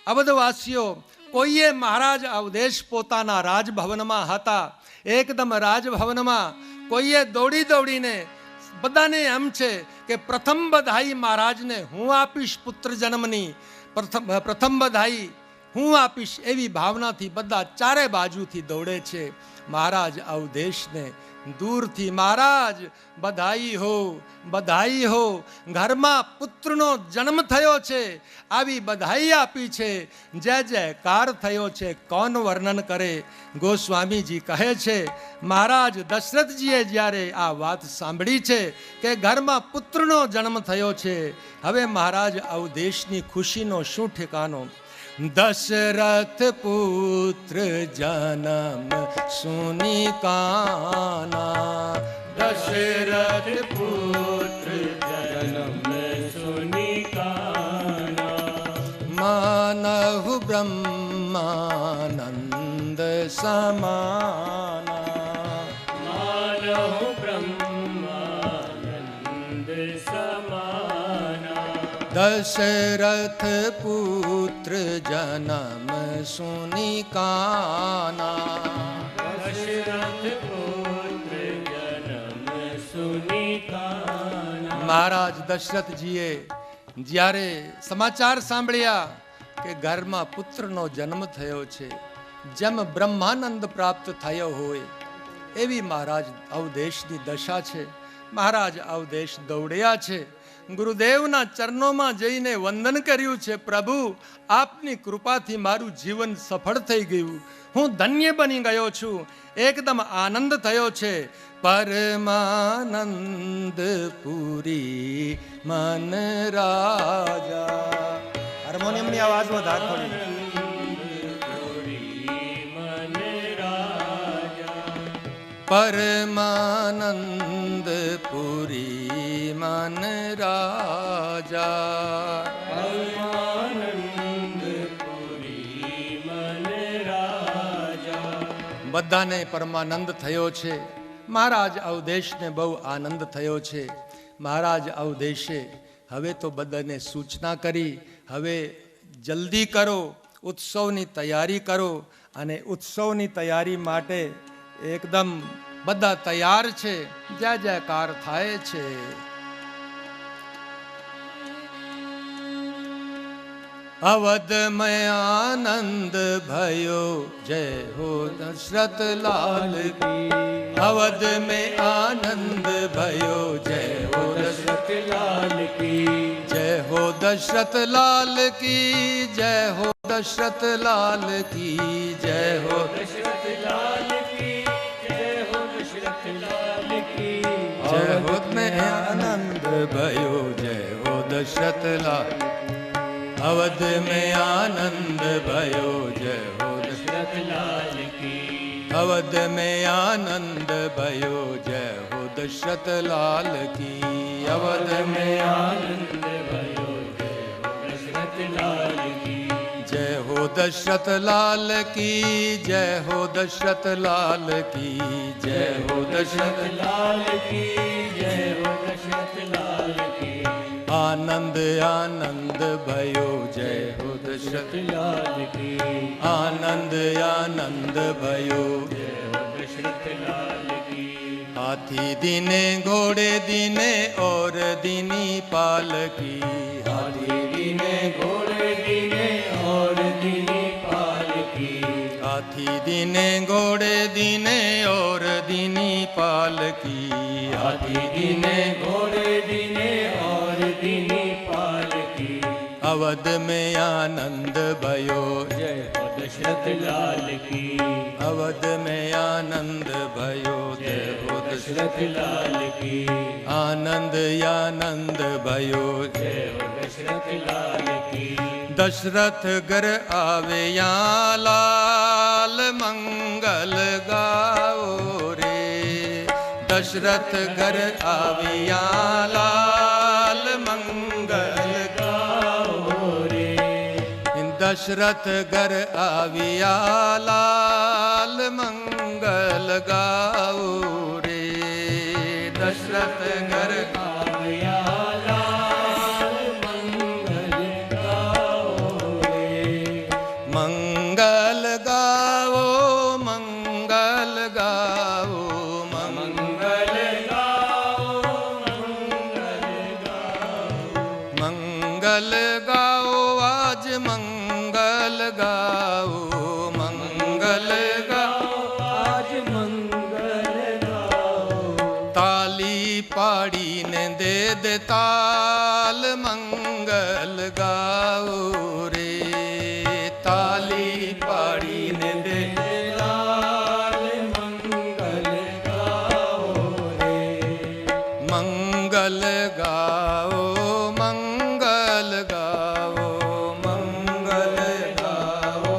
અવધવાસીઓ, કોઈએ મહારાજ અવધેશ પોતાના રાજભવનમાં હતા, એકદમ રાજભવનમાં કોઈએ દોડીને બધાને એમ છે કે પ્રથમ બધાઈ મહારાજને હું આપીશ, પુત્ર જન્મની પ્રથમ બધાઈ હું આપીશ, એવી ભાવનાથી બધા ચારે બાજુથી દોડે છે. મહારાજ અવધેશને દૂરથી, મહારાજ, બધાઈ હો, બધાઈ હો, ઘરમાં પુત્રનો જન્મ થયો છે, આવી બધાઈ આપી છે, જય જયકાર થયો છે. કોણ વર્ણન કરે? ગોસ્વામીજી કહે છે, મહારાજ દશરથજીએ જ્યારે આ વાત સાંભળી છે કે ઘરમાં પુત્રનો જન્મ થયો છે, હવે મહારાજ અવધેશની ખુશીનો શું ઠેકાનો? દશરથ પુત્ર જન્મ સુની કાના, દશરથ પુત્ર જન્મ સુની કાના, માનહુ બ્રહ્માનંદ સમાના, માનહુ બ્રહ્માનંદ સમાના, દશરથ પુત્ર જન્મ સુની કાના, દશરથ પુત્ર જન્મ સુની કાના. મહારાજ દશરથજીએ જ્યારે સમાચાર સાંભળ્યા કે ઘરમાં પુત્રનો જન્મ થયો છે, જેમ બ્રહ્માનંદ પ્રાપ્ત થયો હોય એવી મહારાજ અવધેશની દશા છે. મહારાજ અવધેશ દોડ્યા છે. ગુરુદેવના ચરણોમાં જઈને વંદન કર્યું છે. પ્રભુ, આપની કૃપાથી મારું જીવન સફળ થઈ ગયું, હું ધન્ય બની ગયો છું, એકદમ આનંદ થયો છે. પરમાનંદ પુરી મન રાજા. હાર્મોનિયમની અવાજ વધારે થોડી. પરમાનંદ પુરી મન રાજા. બધાને પરમાનંદ થયો છે. મહારાજ અવધેશને બહુ આનંદ થયો છે. મહારાજ અવધેશે હવે તો બધાને સૂચના કરી, હવે જલ્દી કરો, ઉત્સવની તૈયારી કરો. અને ઉત્સવની તૈયારી માટે એકદમ બધા તૈયાર છે. જય જયકાર થાય છે. અવધ મેં આનંદ ભયો, જય હો દશરથ લાલ કી. અવધ મેં આનંદ ભયો, જય હો દશરથ લાલ કી. જય હો દશરથ લાલ કી. જય હો દશરથ લાલ કી. જય હો દશરથ લાલ કી. જય હો દશરથ લાલ કી. જય હો મેં આનંદ ભયો, જય હો દશરથ લાલ. અવધ મેં આનંદ ભયો, જય હો દશરથ લાલ કી. અવધ મેં આનંદ ભયો, જય હો દશરથ લાલ કી. અવધ મેં આનંદ ભયો, જય હો દશરથ લાલ કી. જય હો દશરથ લાલ કી. જય હો દશરથ લાલ કી. જય હો દશરથ લાલ કી. આનંદ આનંદ ભયો, જય હો દશરથ લાલ કી. આનંદ આનંદ ભયો, જય હો દશરથ લાલ કી. હાથી દીને ઘોડે દીને ઓર દીની પાલકી. હાથી દીને ઘોડે દીને ઓર દીની પાલકી. હાથી દીને ઘોડે દીને ઓર દીની પાલકી. હાથી દીને ઘોડે દીને ઓર દીની પાલકી. અવધ મેં આનંદ ભયો, જય હો દશરથ લાલ કી. અવધ મેં આનંદ ભયો, જય હો દશરથ લાલ કી. આનંદ આનંદ ભયો, જય હો દશરથ લાલ કી. દશરથ ઘર આવ્યા લાલ મંગલ ગાઓ રે. દશરથ ઘર આવ્યા લાલ મંગલ ગાઓ રે. દશરથ ઘર આવ્યા લાલ મંગલ ગાઓ રે. દશરથ ઘર આવ્યા લાલ મંગલ ગાઓ રે. મંગલ ગાઓ, મંગલ ગાઓ, મંગલ ગાઓ, મંગલ ગાઓ. આજ મંગલ ગાઓ, મંગલ ગાઓ, આજ મંગલ ગાઓ. તાલી પાડીને દે દે તાલ, મંગલ ગાઓ રે. તાલી પાડીને દે દે તાલ, મંગલ ગાઓ રે. મંગલ ગાઓ, મંગલ ગાઓ, મંગલ ગાઓ,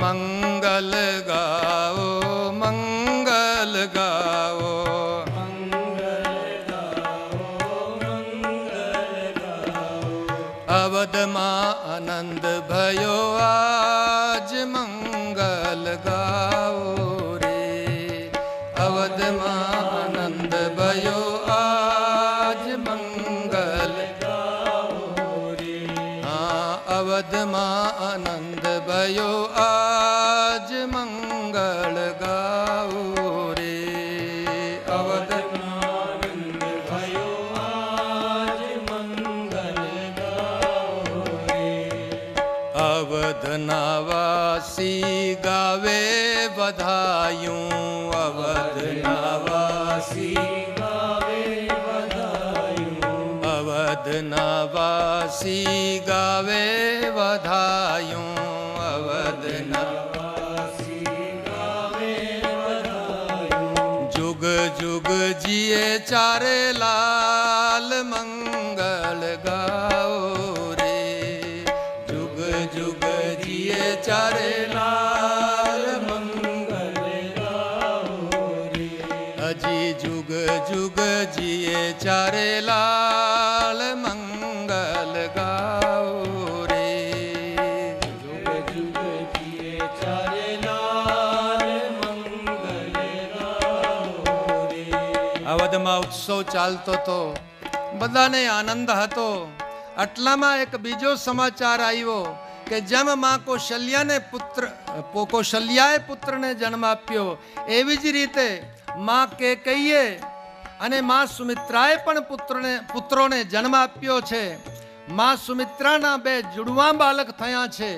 મંગલ ગાઓ, મંગલ ગાઓ. અવધમાં આનંદ ભયો, આજ મંગલ ગાઓ રે. અવધમાં આનંદ ભયો, આજ મંગલ ગાઓ રે. હા, અવધમાં આનંદ ભયો, આજ મંગળ ગાઓ રે. અવધમાં આનંદ ભયો, આજ મંગલ ગાઓ રે. અવધના વાસી ગાવે બધાયું. અવધના વાસી ગાવે અવધના વાસી ગાવે વધાયું, અવધના જુગ જુગ જીએ ચારે લાલ મંગલ ગાઓ રે, જુગ જુગ જીએ ચારે લાલ મંગલ ગાઓ રે, હજી જુગ જુગ જીએ ચારે લાલ મંગલ ગાઓ રે, જુગ જુગ જીએ ચારે લાલ મંગલ ગાઓ રે. અવધમાં ઉત્સવ ચાલતો તો બધાને આનંદ હતો. આટલામાં એક બીજો સમાચાર આવ્યો કે જેમ માં કૌશલ્યાએ પુત્રને જન્મ આપ્યો, એવી જ રીતે માં કેકઈએ અને માં સુમિત્રાએ પણ પુત્રોને જન્મ આપ્યો છે. માં સુમિત્રાના 2 જુડવા બાલક થયા છે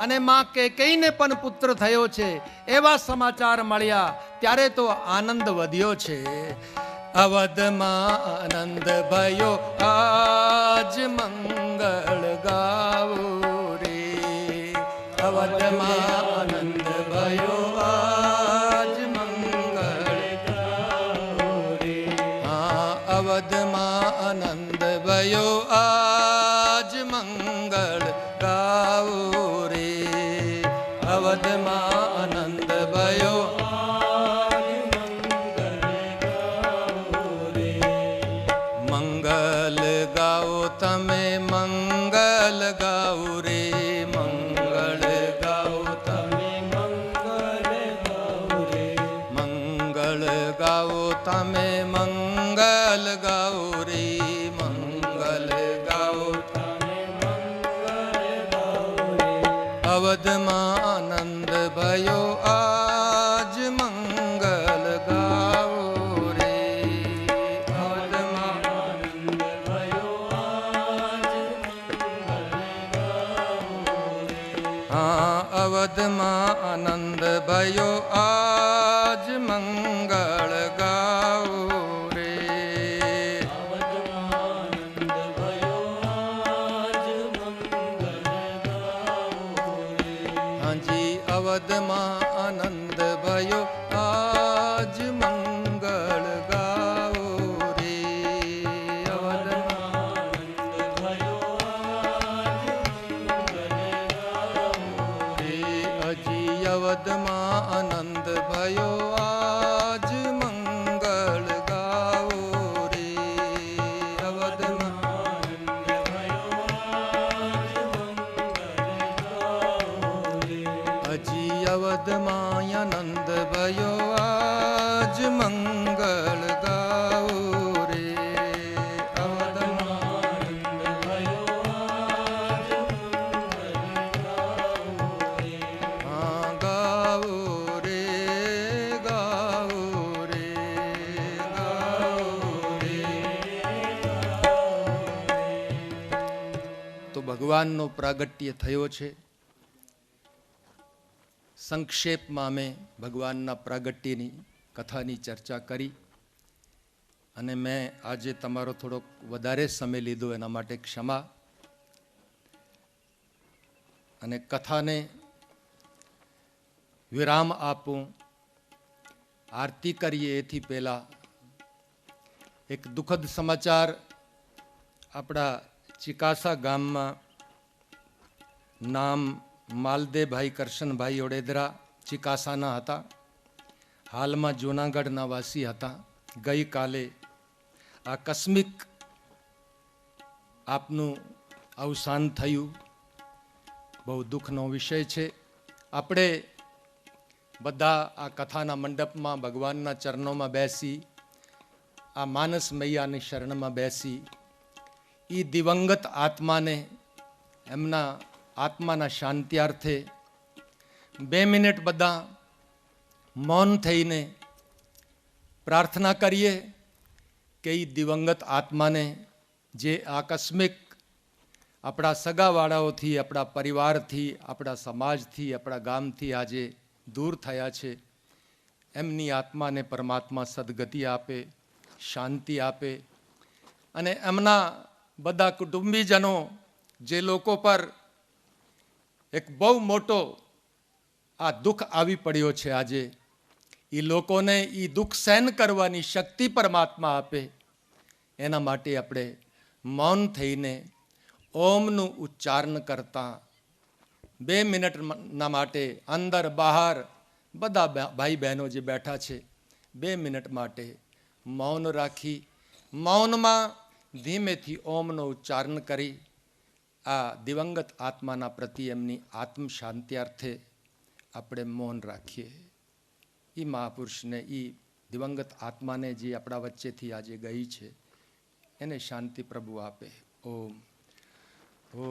અને માં કેકઈને પણ પુત્ર થયો છે. એવા સમાચાર મળ્યા ત્યારે તો આનંદ વધ્યો છે. અવધમાં આનંદ ભયો આજ મંગળ ગાવો રે, અવધમાં આનંદ ભયો આજ મંગળ ગાવો રે. હા, અવધમાં આનંદ ભયો આજ મંગળ ગાવો રે, અવધમાં આનંદ ભયો મંગલ ગાઓ તમે મંગલ ગાઓ રે, મંગળ ગાઓ તમે મંગળ ગાઓ રે, મંગળ ગાઓ તમે મંગલ ગાઓ રે, મંગલ ગાઓ તમે મંગળ ગાઓ રે. અવધમાં આનંદ ભયો આજ મંગલ ગાઓ રે, અવધમાં આનંદ ભયો આજ મંગળ ગાઓ રે, અવધમાં આનંદ ભયો આજ મંગળ ગાઓ રે. હાજી, અવધમાં આનંદ ભયો આજ મંગળ ગાઓ રે, અવધમાં આનંદ ભયો આજ મંગળ ગાઓ રે. હજી અવધમાં આનંદ ભયો આજ મંગળ ગાઓ રે, અવધમાં આનંદ ભયો આજ મંગળ ગાઓ રે. હજી અવધમાં આનંદ ભયો આજ મંગળ ગાઓ રે, અવધમાં આનંદ ભયો આજ મંગળ ગાઓ રે. હા, ગાઓ રે, ગાઓ રે, ગાઓ રે. તો ભગવાનનો પ્રાગટ્ય થયો છે. સંક્ષેપમાં અમે ભગવાનના પ્રાગટ્યની કથાની ચર્ચા કરી અને મેં આજે તમારો થોડોક વધારે સમય લીધો, એના માટે ક્ષમા. અને કથાને વિરામ આપું, આરતી કરીએ એથી પહેલાં એક દુઃખદ સમાચાર આપણા ચિકાસા ગામમાં, નામ માલદેભાઈ કરશનભાઈ ઓડેદરા, ચિકાસાના હતા. હાલમાં જૂનાગઢના વાસી હતા. ગઈકાલે આકસ્મિક આપનું અવસાન થયું. બહુ દુઃખનો વિષય છે. આપણે બધા આ કથાના મંડપમાં ભગવાનના ચરણોમાં બેસી, આ માનસ મૈયાની શરણમાં બેસી, એ દિવંગત આત્માને, એમના આત્માના શાંત્યાર્થે 2 મિનિટ બધા મૌન થઈને પ્રાર્થના કરીએ કે એ દિવંગત આત્માને, જે આકસ્મિક આપણા સગાવાળાઓથી, આપણા પરિવારથી, આપણા સમાજથી, આપણા ગામથી આજે દૂર થયા છે, એમની આત્માને પરમાત્મા સદગતિ આપે, શાંતિ આપે અને એમના બધા કુટુંબીજનો જે લોકો પર એક બહુ મોટો આ દુઃખ આવી પડ્યો છે આજે, એ લોકોને એ દુઃખ સહન કરવાની શક્તિ પરમાત્મા આપે, એના માટે આપણે મૌન થઈને ઓમનું ઉચ્ચારણ કરતા 2 મિનિટના માટે અંદર બહાર બધા ભાઈ બહેનો જે બેઠા છે 2 મિનિટ માટે મૌન રાખી, મૌનમાં ધીમેથી ઓમનો ઉચ્ચારણ કરી આ દિવંગત આત્માના પ્રતિ એમની આત્મ શાંતિ અર્થે આપણે મૌન રાખીએ. એ મહાપુરુષને, એ દિવંગત આત્માને જે આપણા વચ્ચેથી આજે ગઈ છે, એને શાંતિ પ્રભુ આપે. ઓમ ઓ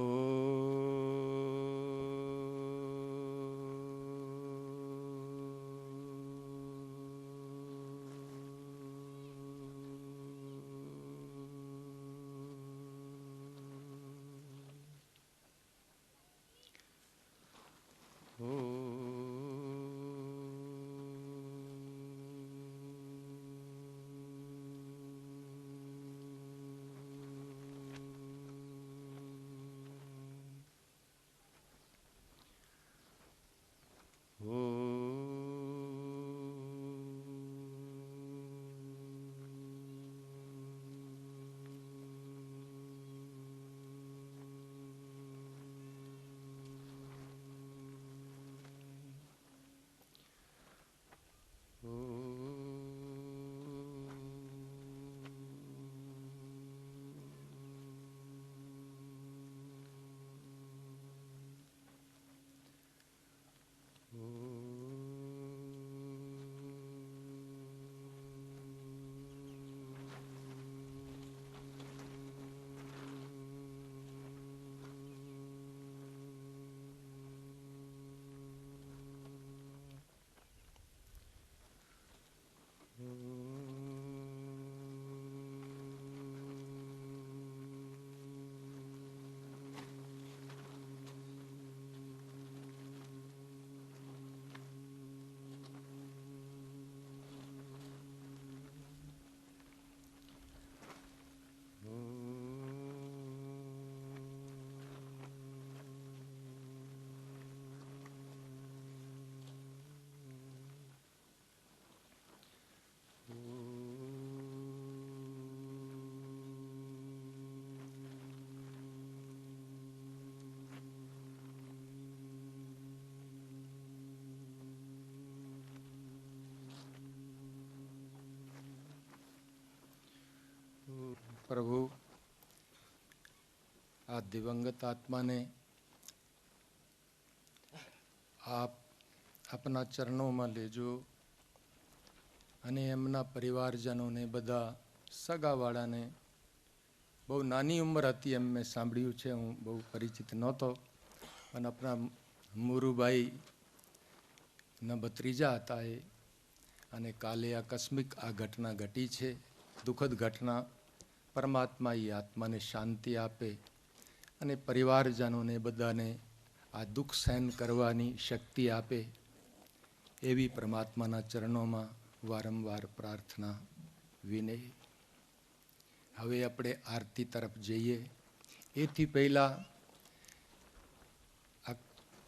પ્રભુ આ દિવંગત આત્માને આપ આપના ચરણોમાં લેજો અને એમના પરિવારજનોને, બધા સગાવાળાને. બહુ નાની ઉંમર હતી એમ મેં સાંભળ્યું છે, હું બહુ પરિચિત નહોતો, પણ આપણા મુરુભાઈના ભત્રીજા હતા એ, અને કાલે આકસ્મિક આ ઘટના ઘટી છે, દુઃખદ ઘટના. પરમાત્મા એ આત્માને શાંતિ આપે અને પરિવારજનોને બધાને આ દુઃખ સહન કરવાની શક્તિ આપે, એવી પરમાત્માના ચરણોમાં વારંવાર પ્રાર્થના, વિનય. હવે આપણે આરતી તરફ જઈએ. એથી પહેલાં આ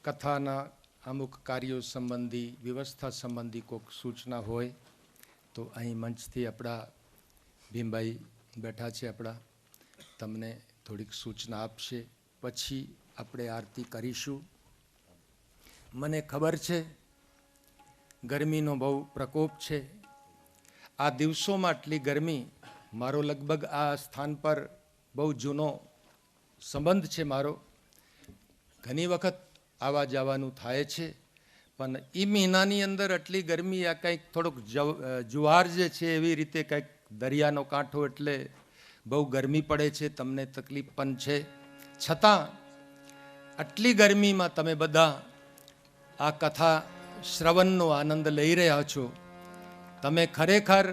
કથાના અમુક કાર્યો સંબંધી, વ્યવસ્થા સંબંધી કોઈક સૂચના હોય તો અહીં મંચથી આપણા ભીમભાઈ બેઠા છે આપણા, તમને થોડીક સૂચના આપશે, પછી આપણે આરતી કરીશું. મને ખબર છે ગરમીનો બહુ પ્રકોપ છે. આ દિવસોમાં આટલી ગરમી, મારો લગભગ આ સ્થાન પર બહુ જૂનો સંબંધ છે મારો, ઘણી વખત આવવા જવાનું થાય છે, પણ એ મહિનાની અંદર આટલી ગરમી, આ કંઈક થોડોક જુવાર જે છે એવી રીતે કંઈક દરિયાનો કાંઠો એટલે બહુ ગરમી પડે છે, તમને તકલીફ પણ છે. છતાં આટલી ગરમીમાં તમે બધા આ કથા શ્રવણનો આનંદ લઈ રહ્યા છો, તમે ખરેખર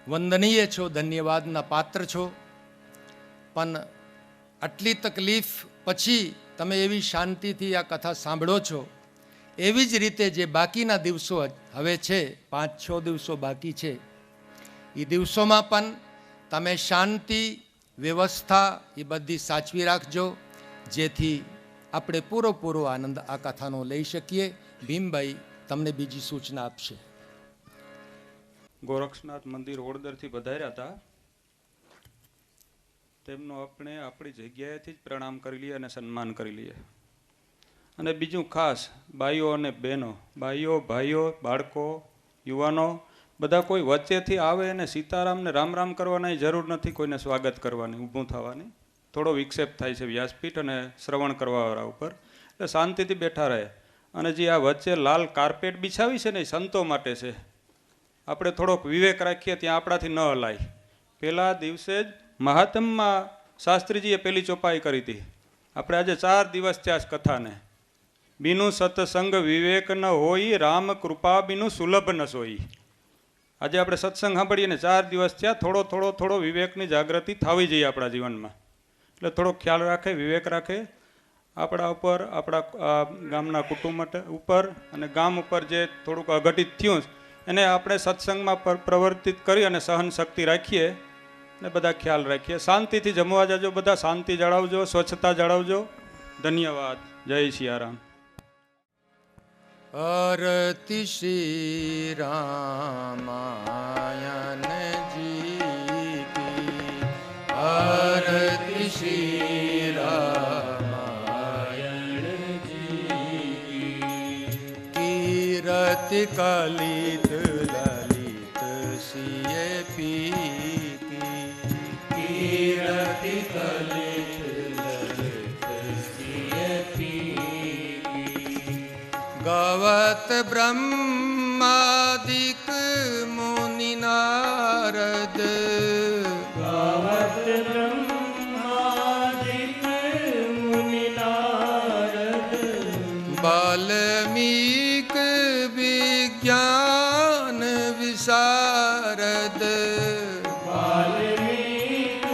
વંદનીય છો, ધન્યવાદના પાત્ર છો. પણ આટલી તકલીફ પછી તમે એવી શાંતિથી આ કથા સાંભળો છો, એવી જ રીતે જે બાકીના દિવસો હવે છે, 5-6 દિવસો બાકી છે, એ દિવસોમાં પણ તમે શાંતિ વ્યવસ્થા એ બધી સાચવી રાખજો, જેથી આપણે પૂરો આનંદ આ કથાનો લઈ શકીએ. ભીમભાઈ તમને બીજી સૂચના આપશે. ગોરક્ષનાથ મંદિર ઓડદરથી પધાર્યા હતા, તેમનો આપણે આપણી જગ્યાએથી જ પ્રણામ કરી લઈએ અને સન્માન કરી લઈએ. અને બીજું ખાસ બાઈઓ અને બહેનો, બાઈઓ, ભાઈઓ, બાળકો, યુવાનો બધા કોઈ વચ્ચેથી આવે અને સીતારામને રામ રામ કરવાની જરૂર નથી, કોઈને સ્વાગત કરવાની, ઊભું થવાની. થોડો વિક્ષેપ થાય છે વ્યાસપીઠ અને શ્રવણ કરવાવાળા ઉપર, એટલે શાંતિથી બેઠા રહે. અને જે આ વચ્ચે લાલ કાર્પેટ બિછાવી છે ને એ સંતો માટે છે. આપણે થોડોક વિવેક રાખીએ, ત્યાં આપણાથી ન હલાય. પહેલા દિવસે જ મહાત્મમાં શાસ્ત્રીજીએ પેલી ચોપાઈ કરી હતી. આપણે આજે 4 દિવસ થયા છે કથાને. બીનું સત્સંગ વિવેક ન હોય, રામ કૃપા બીનું સુલભ ન સોઈ. આજે આપણે સત્સંગ સાંભળીએ ને 4 દિવસ થયા, થોડો વિવેકની જાગૃતિ થવી જોઈએ આપણા જીવનમાં. એટલે થોડો ખ્યાલ રાખે, વિવેક રાખે આપણા ઉપર, આપણા ગામના કુટુંબ ઉપર અને ગામ ઉપર જે થોડુંક અઘટિત થયું એને આપણે સત્સંગમાં પ્રવર્તિત કરી અને સહન શક્તિ રાખીએ ને બધા ખ્યાલ રાખીએ. શાંતિથી જમવા જજો, બધા શાંતિ જાળવજો, સ્વચ્છતા જાળવજો. ધન્યવાદ. જય સિયારામ. આરતી શ્રી રામાયણ જી કી, આરતી શ્રી રામાયણ જી કી, કીર્તિ કલિત લલિત સિય પીકી, કીર્તિ કલિત લલિત સિય પીકી, ગવત બ્રહ્માદિક મુનિ નારદ, ગવત બ્રહ્માદિક મુનિ નારદ, વાલ્મીક વિજ્ઞાન વિશારદ, વાલ્મીક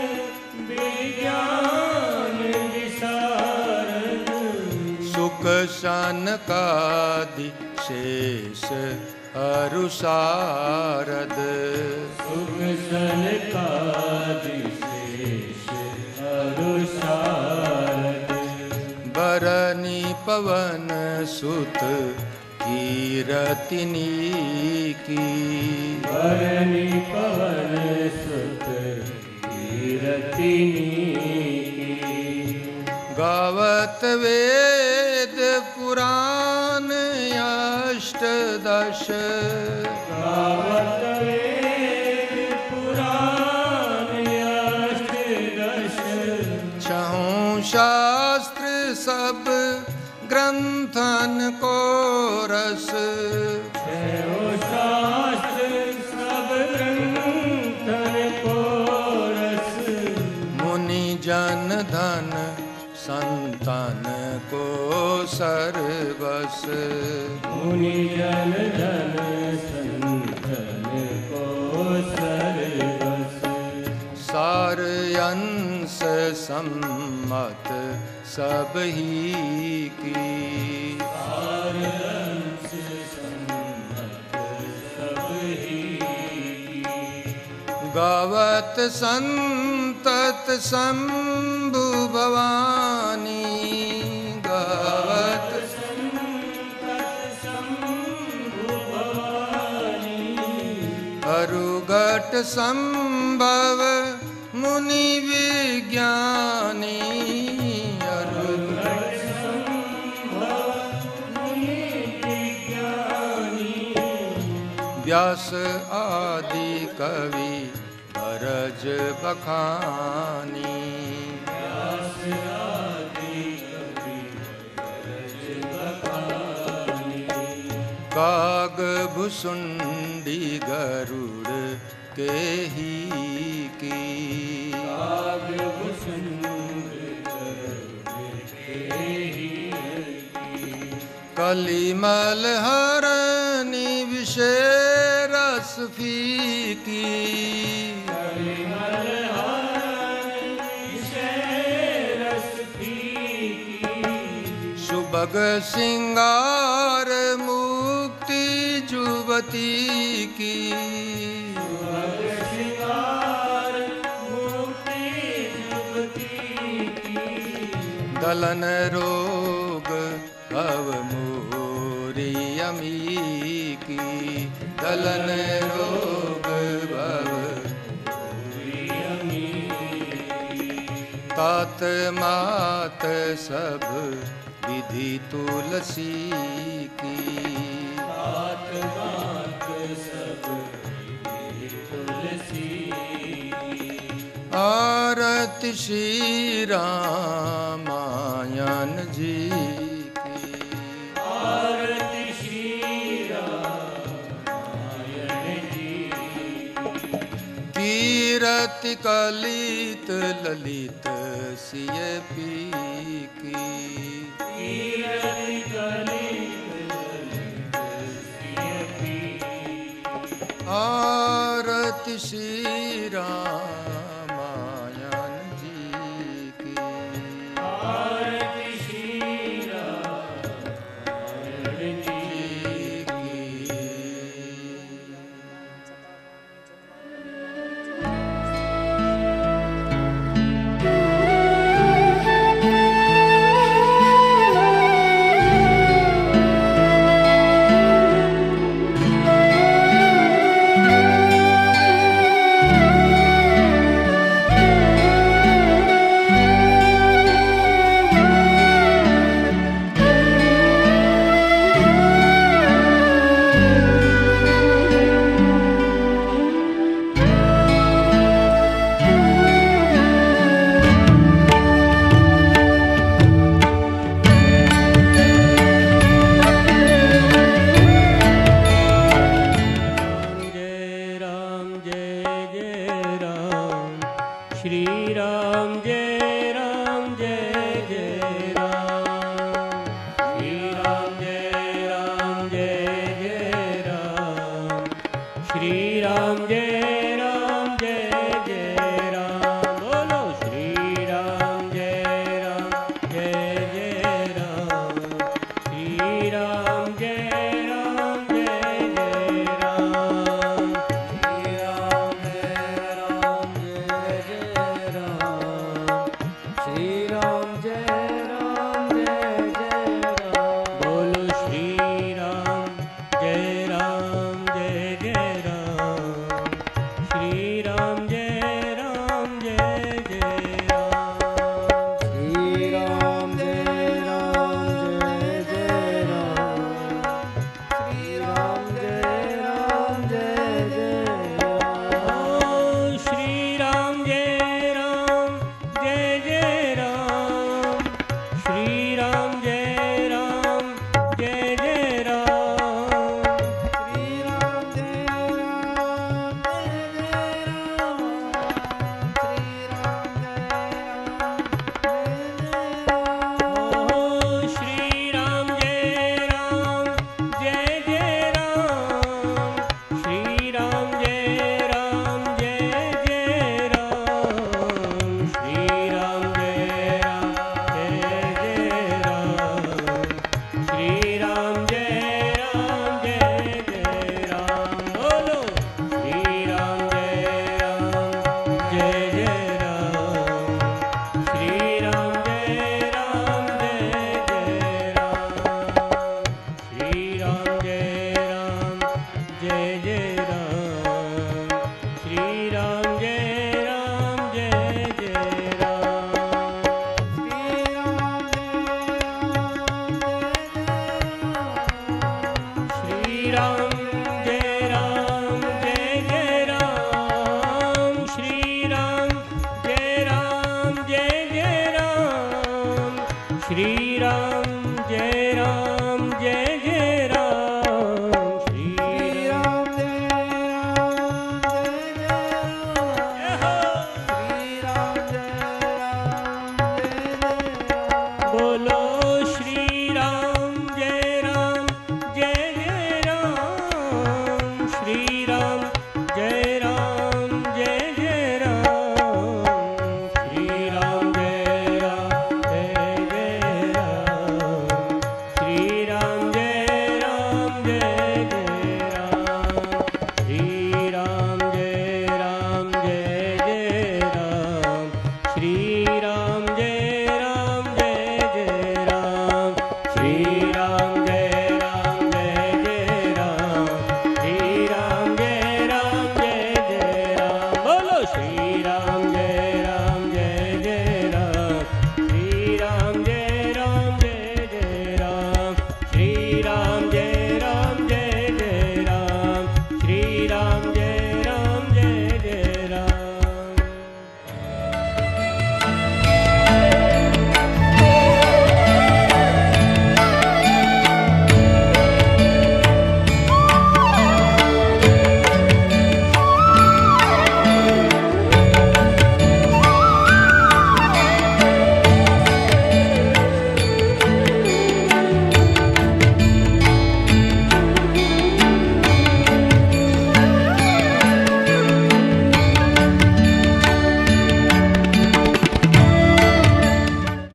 વિજ્ઞાન વિશારદ, સુખ શાનકાદિ શેષ અરુષારદ, સુખ સનકાદિ શેષ અરુષારદ, બરની પવન સુત કીર્તિની કી, વરની પવન સુત કીર્તિની, ગાવત વેદ પુરાણ અષ્ટદશ, ગાવત વેદ પુરાણ અષ્ટદશ, છહું શાસ્ત્ર સબ ગ્રંથન કો રસ, છયો શાસ્ત્ર સબ ગ્રંથન કો રસ, મુનિ જન ધન સંતાન કો સર્વસ, મુનિ જન ધન સંતન કો સર્વસ, सारयंस सम्मत सब ही की, सारंश सम्मत सब ही, गावत संतत शंभु भवानी, गावत अरुगट संभव मुनि विज्ञानी, अरुगट व्यास आदि कवि भरज बखानी, काग भुसुंडी गरुड़ के ही की, कलिमल हरनी विशेरस फीकी, सुबग सिंगार मुक्ति जुवती की, दलन रोग भव मोरी अमी की, दलन रोग भव मोरी अमी। तात मात सब विधि तुलसी की, तात मात सब विधि तुलसी। आरती श्री रामायण जी की, आरती श्री रामायण जी। कीरति कलित ललित सिय पी की, कीरति कलित ललित सिय पी। आरती श्री रामायण जी की, आरती श्री रामायण जी की। श्री राम जय राम जय जय राम। श्री राम जय राम जय जय राम। श्री राम जय राम जय जय राम। बोलो श्री राम जय राम जय जय राम। श्री राम जय राम जय जय राम। श्री राम जय राम जय जय राम। श्री राम जय राम जय जय राम। बोलो श्री राम जय राम जय जय राम। श्री राम जय राम जय जय राम। श्री राम जय राम जय जय राम। श्री राम जय राम जय जय राम। श्री राम जय राम जय जय राम। श्री राम जय राम जय जय राम। श्री राम जय राम जय जय राम। श्री राम जय राम जय जय राम। श्री राम जय राम जय जय राम। श्री राम जय राम जय जय राम। श्री राम जय राम जय जय राम। बोलो श्री राम जय राम जय जय राम। श्री राम जय राम जय जय राम। श्री राम जय राम जय जय राम। श्री राम जय राम जय जय राम। श्री राम श्री राम जय राम जय जय राम। श्री राम जय राम जय जय राम। श्री राम